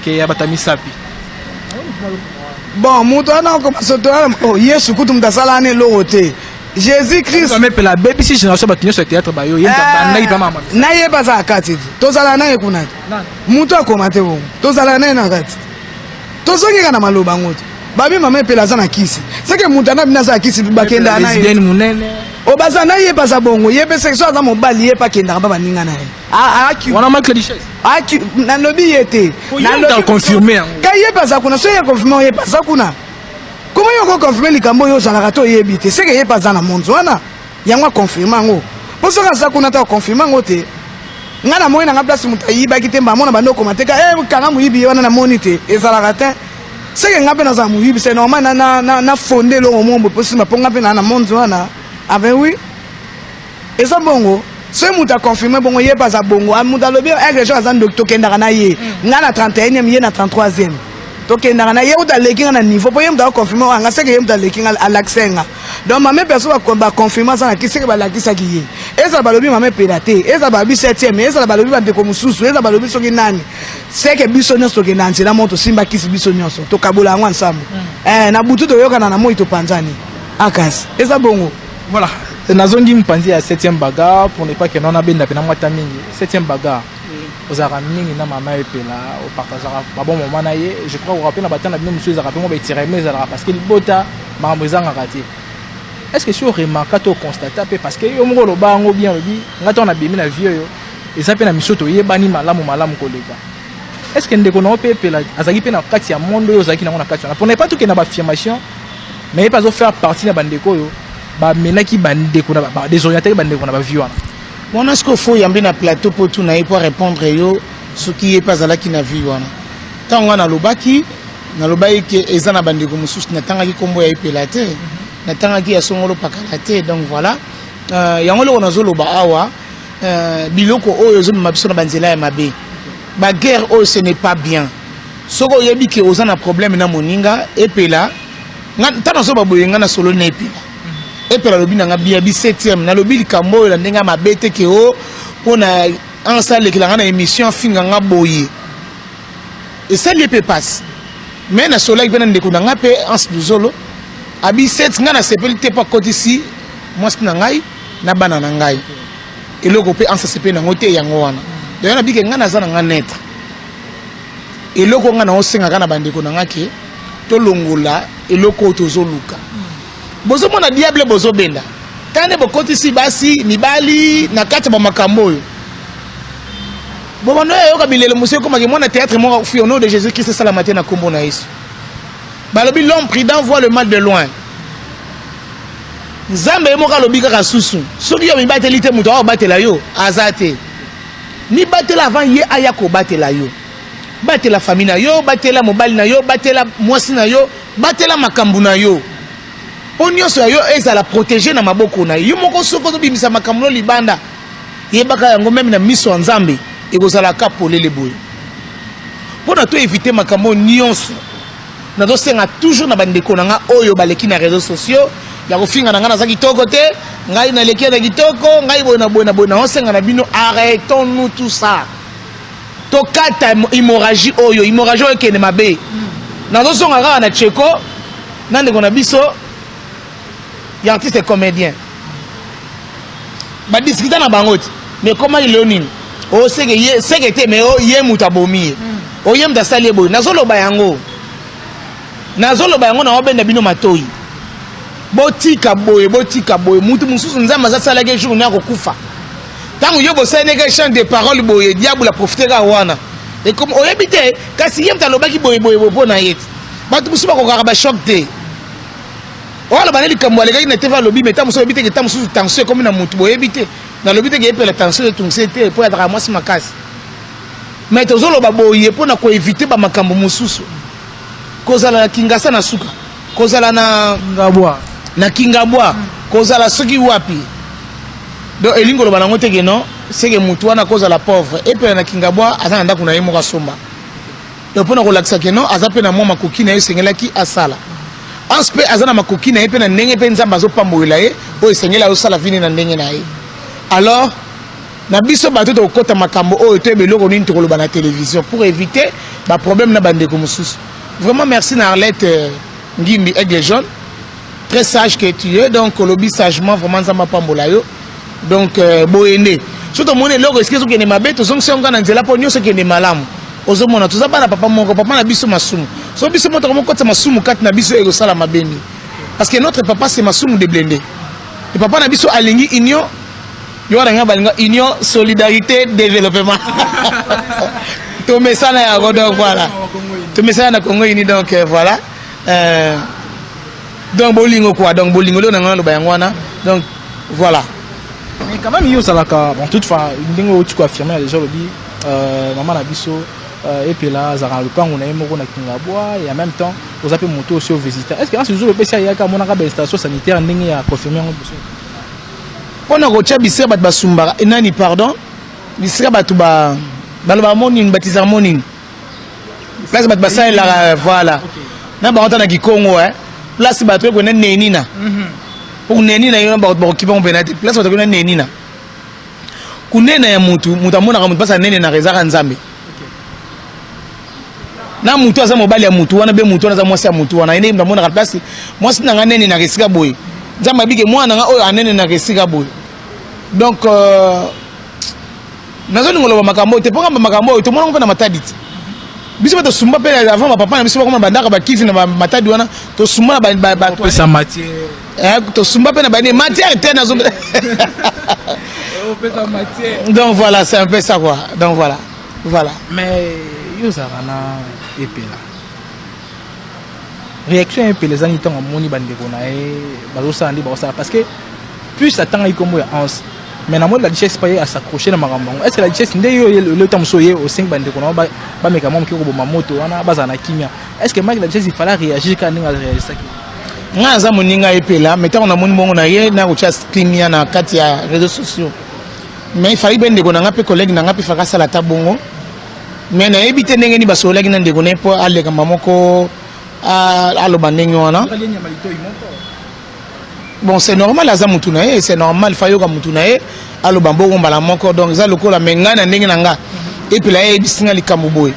ke abatami sapi bon muto ana ko masoto oh yesu kutu mtasala ane lote Jésus Christ maman pela baby si génération batinyo sur théâtre ba yo yenda na ipa mama na ye baza akati tozala na ye kunati muto akomate bo tozala na ye na kati tozongi kana maloba ngoto babi maman pela za na kisi seke mutu na bina za kisi bakenda na ye munene obaza na ye baza bongo ye pe section za mobali ye pa kenda ba ninga na ye aki wana Mike la bichesse aki na lobi yete na lobi confirmer ka ye baza kuna so ye confirmer ye baza kuna comment yo confirmer likambo yo zala rato yebite c'est que ye pas na monde wana yango confirmer ngo poso ka sa kuna ta confirmer ngo te ngana moyi na place muta yiba kitemba mona bando komateka kanga muyibi wana na monite ezala ratin c'est que ngape na za muyibi c'est normal na fonder lo mombo poso ma ponga pe na monde wana ah ben oui et ça bongo ce muta confirmer bongo ye pas bongo amuta lobi quelque chose en docteur kenda na ye ngana 31e ye na 33e donc il y a un niveau pour y confirmer à l'accès donc ma même personne va confirmer ça qui c'est que la qui ça qui est et ça va le ma même pédaté et ça va le 7e et ça va le de comme sous et ça va le so nani c'est que bisonyo so nani c'est la moto simba qui bisonyo so to kabola ensemble na butu to yoka na mo ito panzani akas et ça bongo voilà nazongi mpanzi à 7e bagarre pour ne pas que non a benda pena mwata mingi 7e bagarre aux aramingi na mama epela au partagera bon moment na ye je crois vous rappelez na batana bino monsieur zara pemo ba tirer mais zara parce que le bota mambrizanga raté est-ce que sur remarque to constater parce que yo moko lo bango bien lobi ngata on a bimi na vieux yo et ça pe na misoto ye bani malamu kolega est-ce que ndeko na opela azaki pe na kati ya monde yo zaki na ngona kati na pour ne pas tout que na ba affirmation mais pas faire partie na bandeko yo ba menaki bandeko na ba désorienter bandeko na ba vieux Bon, est-ce qu'il faut y avoir un plateau pour tout pour répondre yo ce qui est pas là qui n'a vu wana. Tant on a lobaki, na lobaki que ezana bande comme sous na tanga ki kombo ya ipelate, na tanga ki ya songolo pakalate donc voilà. Yangolo na zolo ba awa biloko oyo zo mabiso na banzela ya mabe. Ba guerre o ce n'est pas bien. Soko yebi ke ozana problème na moninga epela. Tana so ba boyenga na solo na epela. Et puis la lobby n'a bien 7e na lobby likambo la ndenga mabete ke o pona en salle que la émission finga nga boye et ça les peut passe mais na soleil bena ndeko na ngape en zolo abi 7 nga na sepelite pas côté ici moi na ngai na bana na ngai et loko pe en sepelite na ngote yango wana donc na bike nga na zana nga net et loko nga na osenga kana bandeko na ngake to longola et loko tozoluka bozo mona diable bozo benda tane bokoti si basi mibali na kati ba makambo yo bobono yo ka bilelo monsieur comme que mona théâtre mo fi au nom de Jésus Christ ça la matin na kombo na Yesu balobi l'homme prudent voit le mal de loin nzambe mo ka lobi ka susu soki yo mibateli te muto o batela yo azate ni batela avant ye aya ko batela yo batela famille na yo batela mobali na yo batela mwasi na yo batela makambu na yo Onyo so yo ezala protéger na maboko na yo moko soko to bimisa makamlo libanda yebaka yango même na miso nzambe ekozala ka polele boye pona to éviter makambo nyonso na do senga toujours na bandeko na nga oyo baleki na réseaux sociaux ya kofinga na nga na zaki toko te ngai na leki na kitoko ngai boye na osenga na bino arrêtons nous tout ça to kata hémorragie oyo kene mabe na do songa ga na cheko na ndeko na biso y artiste et comédien ba discuter na bangoti mais comment il est nini o seke te mais o ye mutabomi o ye mdasali boy nazolo ba yango na obenda bino matoyi botika boy mutu mususu nzamba za sala ke jour na kokufa tango yo bosane ke chant de parole boy diable a profiter ka wana et comme o yebite kasi ye mtalobaki boy pona yeti batu musuba ko ka ba choc te wala baneli kambo aleka ina teva lobi meta muso ebite ke tamusu tension comme na mutu boyebite dans le but que la tension de ton c'était pour être à moi c'est ma casse mais tous les baboye pour na ko éviter ba makambo mususu kozala na kingasa na suka kozala na kingabwa kozala soki wapi donc elingo lo banango te que non c'est que mutu wana kozala pauvre et puis na kingabwa azana ndako na yemo ka somba donc pour na relaxa que non azape na mwa makoki na esengelaki asala anspe azana makoki na epe na ndenge pe nzamba zo pamboela ye o esengela o sala fini na ndenge na ye alors na biso bato to kota makambo o to beloko nini to koloba na télévision pour éviter ba problème na bande ko mususu vraiment merci na Arlette Ngimbi Aigle Jaune très sage que tu es donc lobby sagement vraiment nzamba pambola yo donc boende surtout mon eloko est-ce que zo kene mabe to zo ngonga na nzela po nyoso kene malamu ozomona toza bana papa moko papa na biso masumu so biso moto ko kota masumu kat na biso ego sala mabeni parce que notre papa c'est masumu de blende et papa na biso alingi union yo ranga balinga union solidarité développement to mesana ya donc voilà to mesana na Congo uni donc voilà donc bolingo quoi donc bolingo lo na ngalo bayangwana donc voilà mais quand même yo salaka bon toutefois ndingo tu ko affirmer déjà le dit maman na biso et puis là ça rend le pan on a moko na kingabwa et en même temps vous avez monté aussi au visiteur est-ce que ce jour le PCA ya ka mona ka station sanitaire ndenge ya confirmer ngo biso pona ko tia bisika bat basumba enani pardon bisika batu ba baloba morning baptiseur morning place bat basai la voilà na ba onta na Kikongo place batu ko na nenina pour nenina yo ba ko kipa mpenate place batu ko na nenina kunena ya mutu amona ka mutu pasa nene na rezaka nzambe na mutu aza mobali ya mutu wana be mutu wana za mwasi ya mutu wana ene mtamona ka place mwasi nanga nene na resika boye nzambe bige mwana nga oyo anene na resika boye donc nazoni ngoloba makambo te ponga makambo to mona ngona mataditi biso bato sumba pe avant ma papa na biso bakoma bandaka ba kifi na matadi wana to sumba ba to sa matière to sumba pe na ba matière te na zo donc voilà c'est un peu ça quoi donc voilà mais yo zarana epela réaction epela les anitang moni bandeko na bazo sandi bazo parce que plus attend ikomo ya ans mais na moni la richesse pas à s'accrocher na makambo est-ce que la richesse ndé yo le temps soyé au 5 bandeko na ba meka mom ki ko boma moto wana bazana kimia est-ce que malgré la richesse il fallait réagir quand ninga réagir ça nga za moninga epela mais tant na moni bongo na ye na richesse kimia na kati ya réseaux sociaux mais il fallait bende ko na ngape collègue na ngape faka sala tabongo mais na ebité ndenge ni basola ki na ndeko ne po aleka mamoko aloba ndenge wana bon c'est normal aza mutu na ye c'est normal fayoka mutu na ye aloba mbongo mbala moko donc za lokola menga na ndenge na nga et puis là ebisinga likambo boye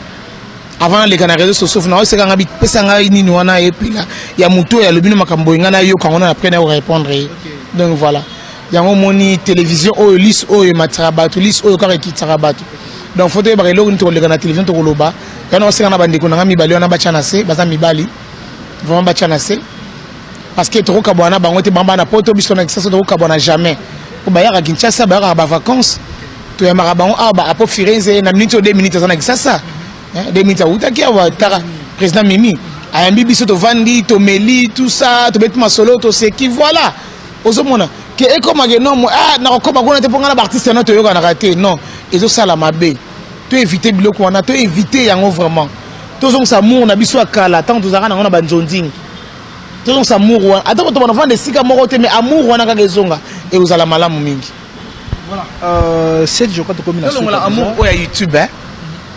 avant les canaux réseaux sociaux na oseka nga bipesa nga nini wana et puis là ya mutu ya lobino makambo nga na yo kango na après na répondre donc voilà yango moni télévision o lis o matrabatu lis o ka kitarabatu donc faut te barelo nto le na télévision to koloba kana oseka na bandeko na mibali wana bachana se baza mibali vraiment bachana se parce que trop kabwana bango te bamba na poto biso na kisasa trop kabwana jamais ko ba yaka Kinshasa ba yaka ba vacances to ya marabango ba apo Firenze na minute 2 minutes na kisasa 2 minutes utaki wa tara président Mimi ayambi biso to vandi to meli tout ça to betima solo to se qui voilà ozomona que e comme que non na ko ba kona te ponga na artiste na to yoka na raté non ezo sala mabe to éviter biloko wana to éviter yango vraiment to zong sa mour na biso akala tant to zaka na ngona banzonding donc ça amour attends quand on va de sika moko te mais amour wana ka gezonga et vous allez malamu mingi voilà 7 jours quand on combination donc amour ya YouTube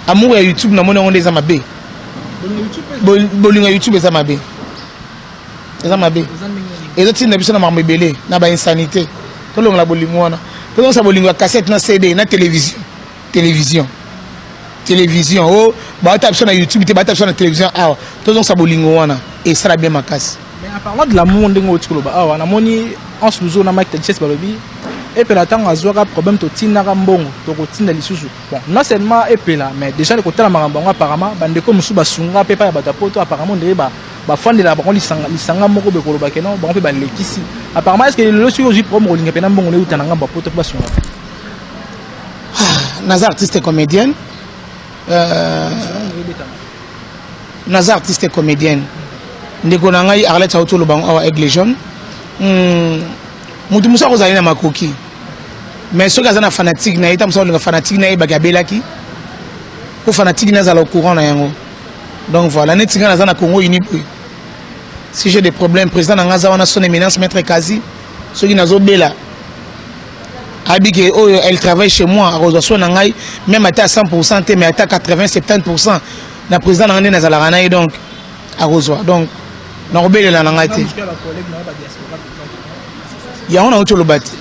amour ya YouTube na mona on les amabe bolinga YouTube les amabe et d'autres na biso na mambebele na ba insanité to longa la bolingo wana to donc ça bolingo cassette na CD na télévision oh ba ta biso na YouTube te ba ta biso na télévision ah to donc ça bolingo wana et ça la bien makasi. Mais en parlant de l'amour, on a moni en ce jour na Mike Tchès balobi et puis la temps azwaka problème to tina mbongo to ko tina lisusu. Bon, non seulement et puis là mais déjà le côté la marambongo apparemment bandeko musu basunga pe pa ya batapoto apparemment ndé ba fan de la ba lisanga moko be koloba kenon ba pe ba lekisi. Apparemment est-ce que le sur aussi problème rolinga pena mbongo le utananga ba poto basunga. Naza artiste et comédienne Naza artiste et comédienne ndeko na ngai Arlette Auto bango awa Aigle Jaune mutu musa ko zali na makoki mais ceux qui sont fanatiques na ita muso fanatique na bagabela ki ko fanatique na za au courant na yango. Donc voilà, net tinga na Congo uni. Si j'ai des problèmes, président na ngaza wana son éminence maître Kazi, ceux qui nazo bela Abike, oh, elle travaille chez moi, même à 100%, mais à 80-70%. La présidente n'a pas de donc, à Rosoir. Donc, il y a un autre bâti.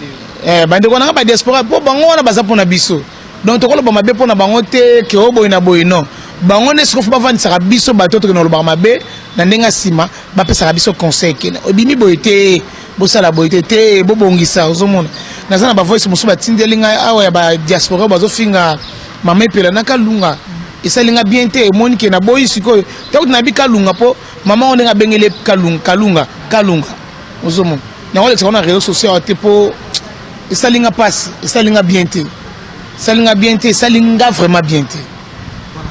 Il y a un diaspora pour la biso. Donc, tu as un pour la bangote, qui est au bout de non. Bangon est ce qu'on fait pas vendre biso, bateau, que nous le barmabé, n'a sima, bapé sarabiso conseil. Obimi boité. Bosala boité bobongisa ozomona nazana ba voice musuba tindelinga awa ya ba diaspora bazofinga mama epela nakalunga esalinga bien te monike na boyi sikoyo to na bi kalunga po mama onenga bengele kalunga ozomona na wale tsona réseaux sociaux te po esalinga passe esalinga bien te esalinga vraiment bien te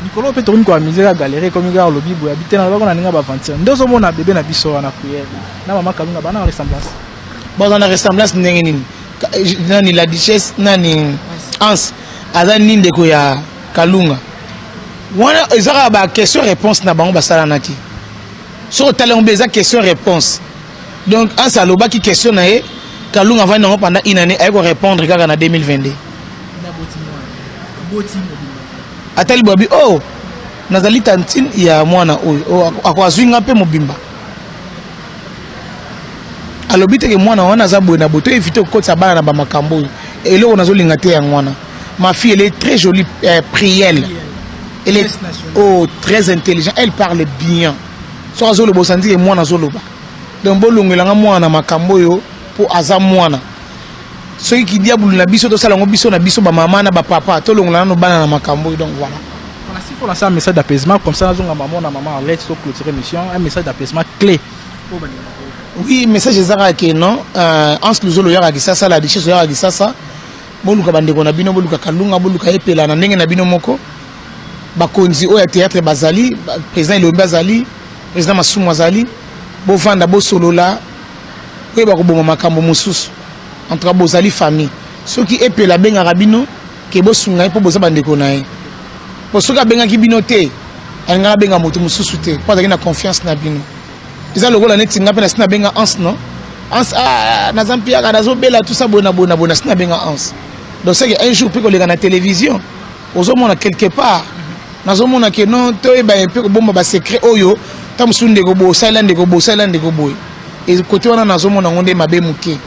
Nicolas peut tourner quoi misère galerie comme gars lobby boy habiter na ba na ba aventure ndozo mona bébé na biso na prière na mama kalunga bana ressemblance bon na ressemblance ndenge nini nani la duchesse nani Hans azani ndeko ya kalunga wana ezaka ba question réponse na bango basala naki so talent beza question réponse donc Hans aloba ki question na ye kalunga va na pendant une année ayeko répondre kaka na 2022 atali bobi oh nazali tantine ya mwana oyo akwazwinga pe mobimba alobite ke mwana wana za boye na boto éviter kokotsa bana na ba makambo eloko nazolinga te ya mwana ma fille elle est très jolie prielle elle est très intelligente elle parle bien so azolo bosandi ke mwana zoloba donc bolongela mwana makambo yo po aza mwana ceux qui diable na biso to sala ngo biso na biso ba mama na ba papa to longola no bana na makambo donc voilà. Voilà, si faut lancer un message d'apaisement comme ça na maman na maman arrête sur clôturer mission un message d'apaisement clé. Oui, message ezaka ke non en ce luzolo ya ki sasa la richesse ya ki sasa boluka bandeko na bino boluka kalunga boluka epela na ndenge na bino moko bakonzi oya théâtre bazali président Ilombe azali président Masumu azali bo vanda bo solola ko ba ko boma makambo mususu entre bozali famille ceux qui epela benga rabino ke bosunga po boza bandeko na ye po soka benga ki bino te anga benga moto mususu te po za na confiance na bino isa lokola neti nga pe na sina benga Hans non Hans na zampia ka nazo bela tout ça bona sina benga Hans donc c'est que un jour pe ko lega na télévision ozomona quelque part nazomona ke non to e ba un peu ko bomba ba secret oyo tamusunde ko bo silent ko boy et côté wana nazomona ngonde mabe muke.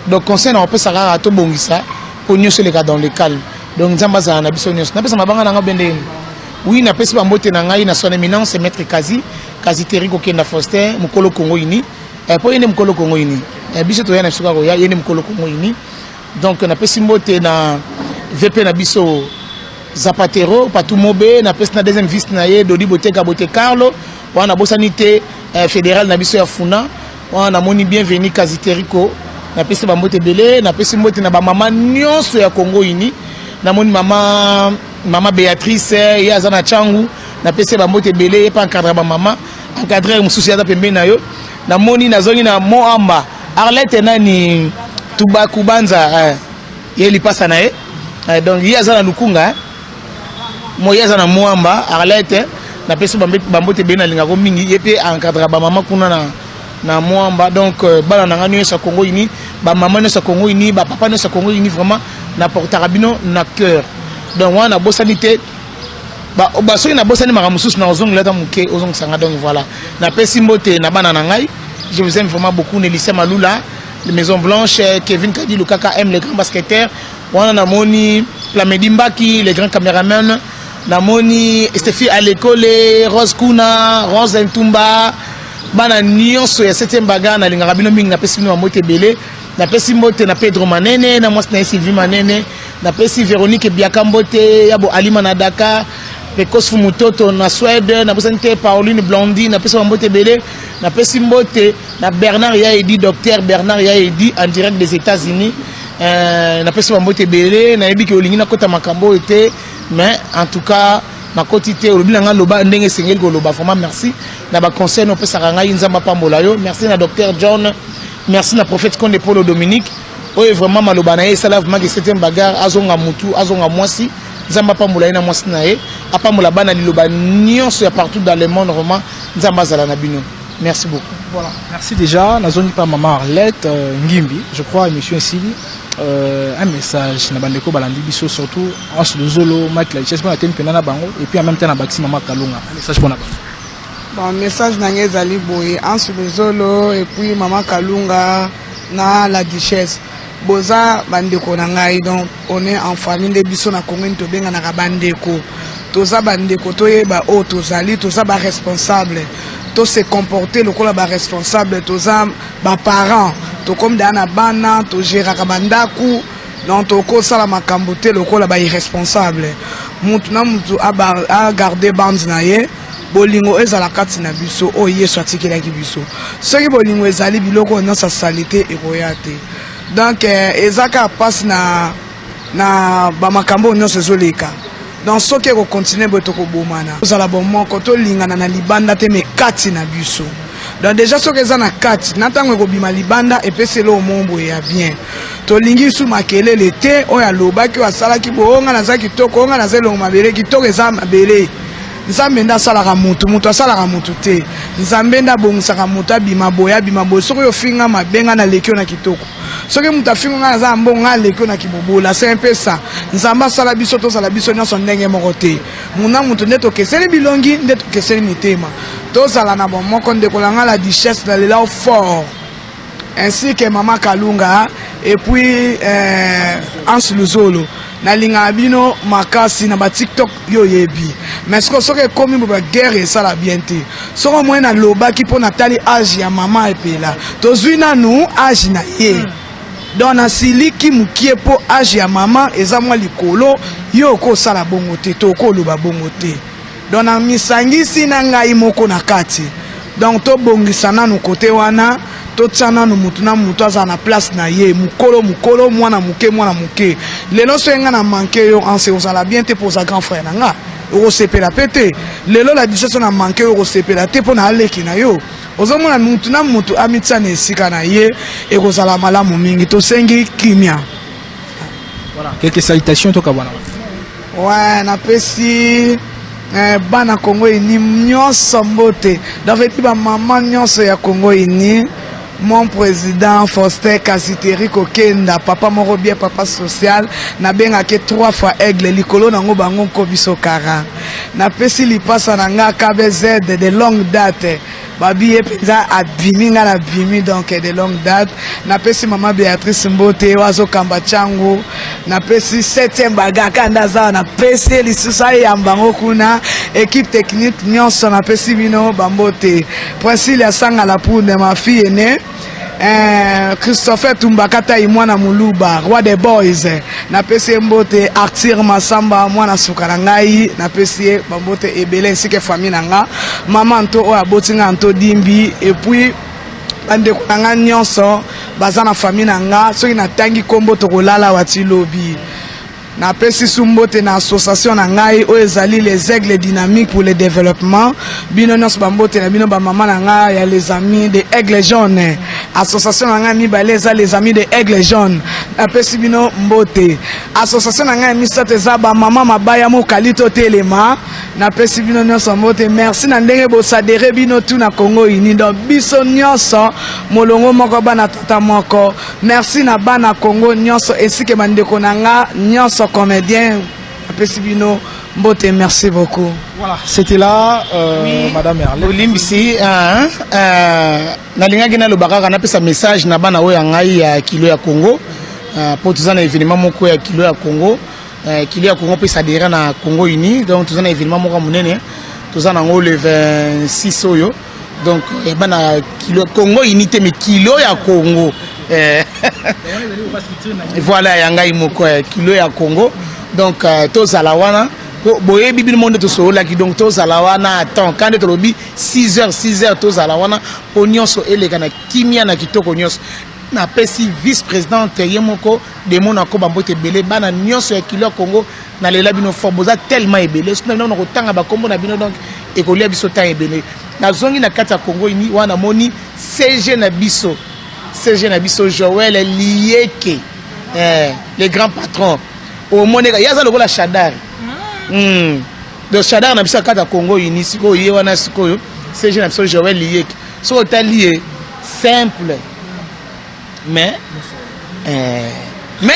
Donc conseil na opesa rara to bongisa pour nyoso le cas dans le calme donc nzamba za na biso nyoso na pesa mabanga na ngabende oui na pesa ba mbote na ngai na son éminence maître Kazi Teriko Kenda Foster mukolo Congo ini po yene mukolo Congo ini biso to yana suka ko ya yene mukolo Congo ini donc na pesa mbote na VP na biso Zapatero Patou Mobe na pesa na deuxième vice na ye Dodi Boteka Bote Carlo wana bosanité fédéral na biso ya Funa wana moni bienvenue Kazi Teriko na pesi ba mbote belé na pesi mbote na ba mama nyonso ya Congo ini na moni mama Béatrice ya zana changu na pesi ba mbote belé pa encadrer ba mama encadrer mususu ya pembe na yo na moni nazongi na Moamba Arlette nani tuba kubanza yeli pasa na ye donc ya zana lukunga mo ya zana Moamba Arlette na pesi ba mbote belé na linga ko mingi yepe encadrer ba mama kuna na Moamba donc bala na ngani sa Congo ini ba maman na sa Congo ini ba papa na sa Congo ini vraiment na portera bino na cœur donc wana bosanité ba soki na bosani makamususu na ozong leta muke ozong sanga donc voilà na pesi mbote na bana na ngai je vous aime vraiment beaucoup Nelissa Malula la Maison Blanche Kevin Kadi Lukaka aime les grands basketteurs wana na moni la Medimbaki les grands caméramans na moni Stéphie à l'école Rose Kuna Rose Ntumba bana nyonso ya 7e bagarre na linga bino mingi na pesi bino mote belé na pesi mbote na Pedro Manene na mwasi na Sylvie Manene na pesi Véronique Biakambote ya bo Alima na Dakar Pekos Mutoto na Suède na bosante Pauline Blondie na pesi mbote belé na pesi mbote na Bernard Yaedi docteur Bernard Yaedi en direct des États-Unis na pesi mbote belé na yebi ke olingi na kota makambo était mais en tout cas ma quotité au bilan loba ndenge sengel ko loba vraiment merci na ba conseil no pesa ngai nzamba pambola yo merci na docteur John merci na prophète Konde Paulo Dominique oyo vraiment maloba na ye esala vraiment que c'était une bagarre azonga mutu azonga mwasi nzamba pambola ye na mwasi na ye apambola bana liloba nyonso ya partout dans le monde vraiment nzamba azala na bino. Merci beaucoup. Voilà, merci déjà. Nazoni par maman Arlette Ngimbi, je crois, émission ici. Un message na bandeko balandi biso surtout en le zolo Mike la richesse pour atteindre penana bango et puis en même temps na baxi maman Kalunga. Un message pour na bango. Bon message na ngezali boye en le zolo et puis maman Kalunga na la duchesse. Boza bandeko na ngai donc on est en famille de biso na Congo to benga na bandeko. Toza bandeko toyeba o tozali toza ba responsable. To se comporter le kola ba responsable toza ba parents to comme dana bana to gérer kabandaku non to ko sala makambo te le kola ba irresponsable mutu na mutu a garder bande na ye bolingo ezala kati na biso o yeso atikela ki biso soki bolingo ezali biloko na sa salité ekoyate donc ezaka passe na ba makambo nyonso ezoleka. Dans ce qui est continué à bomana. Nous allons bon quand on lingana na libanda te me kati na biso. Donc déjà ce que ça na kati, n'attend que bima libanda et puis c'est là au mombo ya bien. To lingi su makele l'été, on ya loba ki wasala ki bo onga na za ki toko onga na zelo mabele ki toko za mabele. Nzambenda salaka mutu mutu asalaka mutu te. Nzambenda bongusaka mutu abima boya bima boya soko yo finga mabenga na lekio na kitoko. Soki mutu afinga na za mbonga lekio na kibobola, c'est un peu ça. Nzamba sala biso to sala biso nyonso ndenge moko te. Muna mutu ndeto keseli bilongi ndeto keseli mitema. To sala na bon moko ndekolanga la duchesse na lela fort. Ainsi que maman Kalunga et puis Ans Luzolo. Na linga bino makasi na ba TikTok yo yebi mais ce que comme ba guerre ça la bien te soko mo na loba ki po natali âge ya mama epela tozwina nu âge na ye donc na siliki mukie po âge ya mama eza mwa likolo yo ko sala bongo te to ko loba bongo te donc na misangisi na ngai moko na kati donc to bongisana no côté wana to tsana no mutu na mutu aza na place na ye mukolo mwana muke lelo so nga na manqué yo en se osala bien te pour sa grand frère nga o sepela pété lelo la diction na manqué o sepela te pour na aleki na yo ozomona mutu na mutu amitsana esika na ye e kozala malamu mingi to sengi kimia. Voilà, quelques salutations to kabana. Ouais, na pesi bana Congo ini nyonso mbote davetti ba mama nyonso ya Congo ini. Mon président Faustin Kasiteri Kokenda, papa moro bien, papa social, na benga ke 3 fois aigle, likolo nango bango kobiso kara. Na pesi li pasa nanga KBZ de longue date. Babi epeza abimi nga na bimi donc de longue date. Na pesi maman Béatrice Mbote wazo kamba changu. Na pesi 7e bagaka ndaza na pesi lisusa ya mbango kuna équipe technique nyonso na pesi bino bambote. Priscilla sanga la poune ma fille aînée. Christopher Tumbakata y mwana muluba roi des boys na pesi mbote Arthur Masamba mwana sukarangai na pesi bambote ebele ainsi que famille nanga maman to o abotinga anto dimbi et puis ande konanga nyonso baza na famille nanga soki na tangi kombo to kolala wati lobi na pesi sumbote na association na ngai o ezali les aigles dynamiques pour le développement bino nyonso bambote na bino ba maman na ngai ya les amis de aigle jaune association na ngai mibale eza les amis de aigle jaune na pesi bino mbote association na ngai misato eza ba maman mabaya mo kalito telema na pesi bino nyonso mbote merci na ndenge bosadere bino tout na Congo ini donc biso nyonso molongo moko bana tata moko merci na bana Congo nyonso esike bandeko na nga nyonso comédien Pesibino Mbote, merci beaucoup. Voilà, c'était là madame Erle. Olimbisi na linga gina lo bakaka na pesa message na bana oyo ngai ya kilo ya Congo pour tous na événement moko ya kilo ya Congo kilo ya Congo pesa adhérer na Congo uni donc tous na événement moko munene tous na ngo le 26 oyo donc bana kilo Congo unité mais kilo ya Congo voilà yangai moko kilo ya Congo donc tous à la wana boye bibi monde to so la ki donc tous à la wana attends quand tu lobi 6h tous à la wana onyoso elega na kimia na kitoko nyos na pesi vice présidente yemoko de monako bambote belé bana nyonso ya kilo Congo na lela bino fort boza tellement ebelé so na ko tanga ba kombo na bino donc ekolia biso ta ebelé na zongi na kata Congo ini wana moni CG na biso CG Nabiso Joël Lieke, les grands patrons. Au Monéga, il y a le Chadar. Donc Chadar Nabiso Kata Congo Unisiko, Yewana Siko, CG Nabiso Joël Lieke. Ce hôtel lié, simple. Mais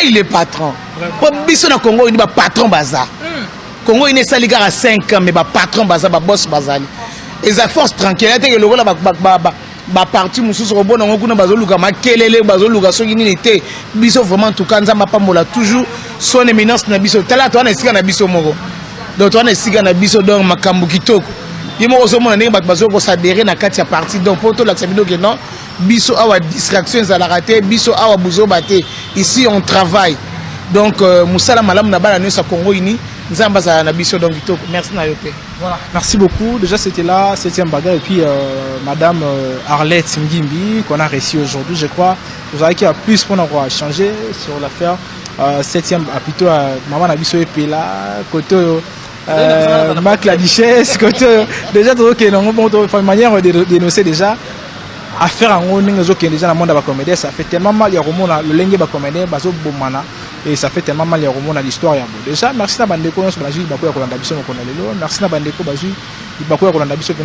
il est patron. Pour Biso na Congo, il est patron bazar. Congo il est saliga à 5 ans, mais patron bazar, boss bazar. Et ça force tranquille. Il y a le parti mususu robona ngokuna bazoluka makelele bazoluka soki nini te biso vraiment tout cas nzamba pambola toujours son éminence na biso tala to na esika na biso moko donc to na esika na biso donc makambu kitoko yimo ozomona ndenge bato bazoko s'adhérer na kati ya parti donc poto la sabido que non biso awa distraction za la raté biso awa buzo baté ici on travaille donc musala malamu na bala nyonso Congo ini nzamba za na biso donc kitoko merci na yope. Voilà, merci beaucoup. Déjà, c'était là, 7e bagarre. Et puis, Madame Arlette Ngimbi, qu'on a reçu aujourd'hui, je crois. Vous avez qu'il y a plus pour nous changer sur l'affaire. 7e, plutôt, Maman Nabiso et là, côté Mac la Duchesse, côté. Déjà, une manière de dénoncer déjà. Affaire en haut, déjà, dans le monde de la comédie, ça fait tellement mal. Il y a le lingue de la comédie, baso bomana. Et ça fait tellement mal à l'histoire. Déjà, merci à Bandeko, merci à Bandeko,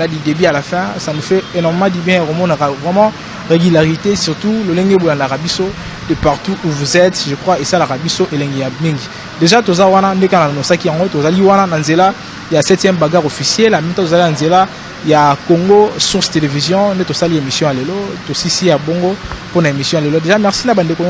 du début à la fin. Ça nous fait énormément du bien. Vraiment régularité, surtout le lingue de l'Arabie de partout où vous êtes, je crois, et ça l'Arabie et l'Ingi. Déjà, tous il y a 7e bagarre officielle, en même temps, il y a Congo Source Télévision, nous avons l'émission à l'élo, aussi ici à Bongo pour l'émission à l'élo. Déjà, merci à Bandeko,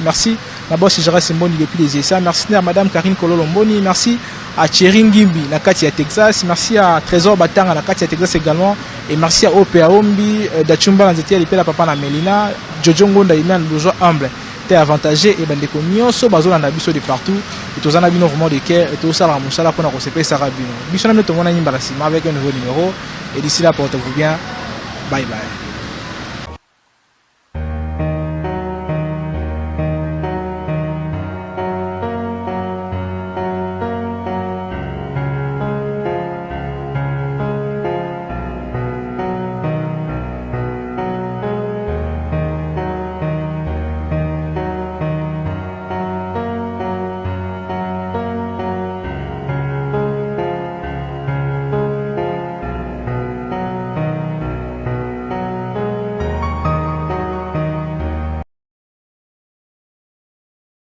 merci à Boss Jara Simboni depuis les ESA, merci à Madame Karine Kololomboni, merci à Thierry Ngimbi, la Katia Texas, merci à Trésor Batang, la Katia Texas également, et merci à Opea Ombi, Dachumba Lanzetia, la Papa na Melina, Jojo Ngonda, Iman, Bourgeois Humble. Avantagé et ben des communions bazol en abisso de partout et tous en abino vraiment de cœur et tout ça la moussala qu'on a recépé sarabino biso na meto mona nyimba avec un nouveau numéro et d'ici là portez-vous bien, bye bye.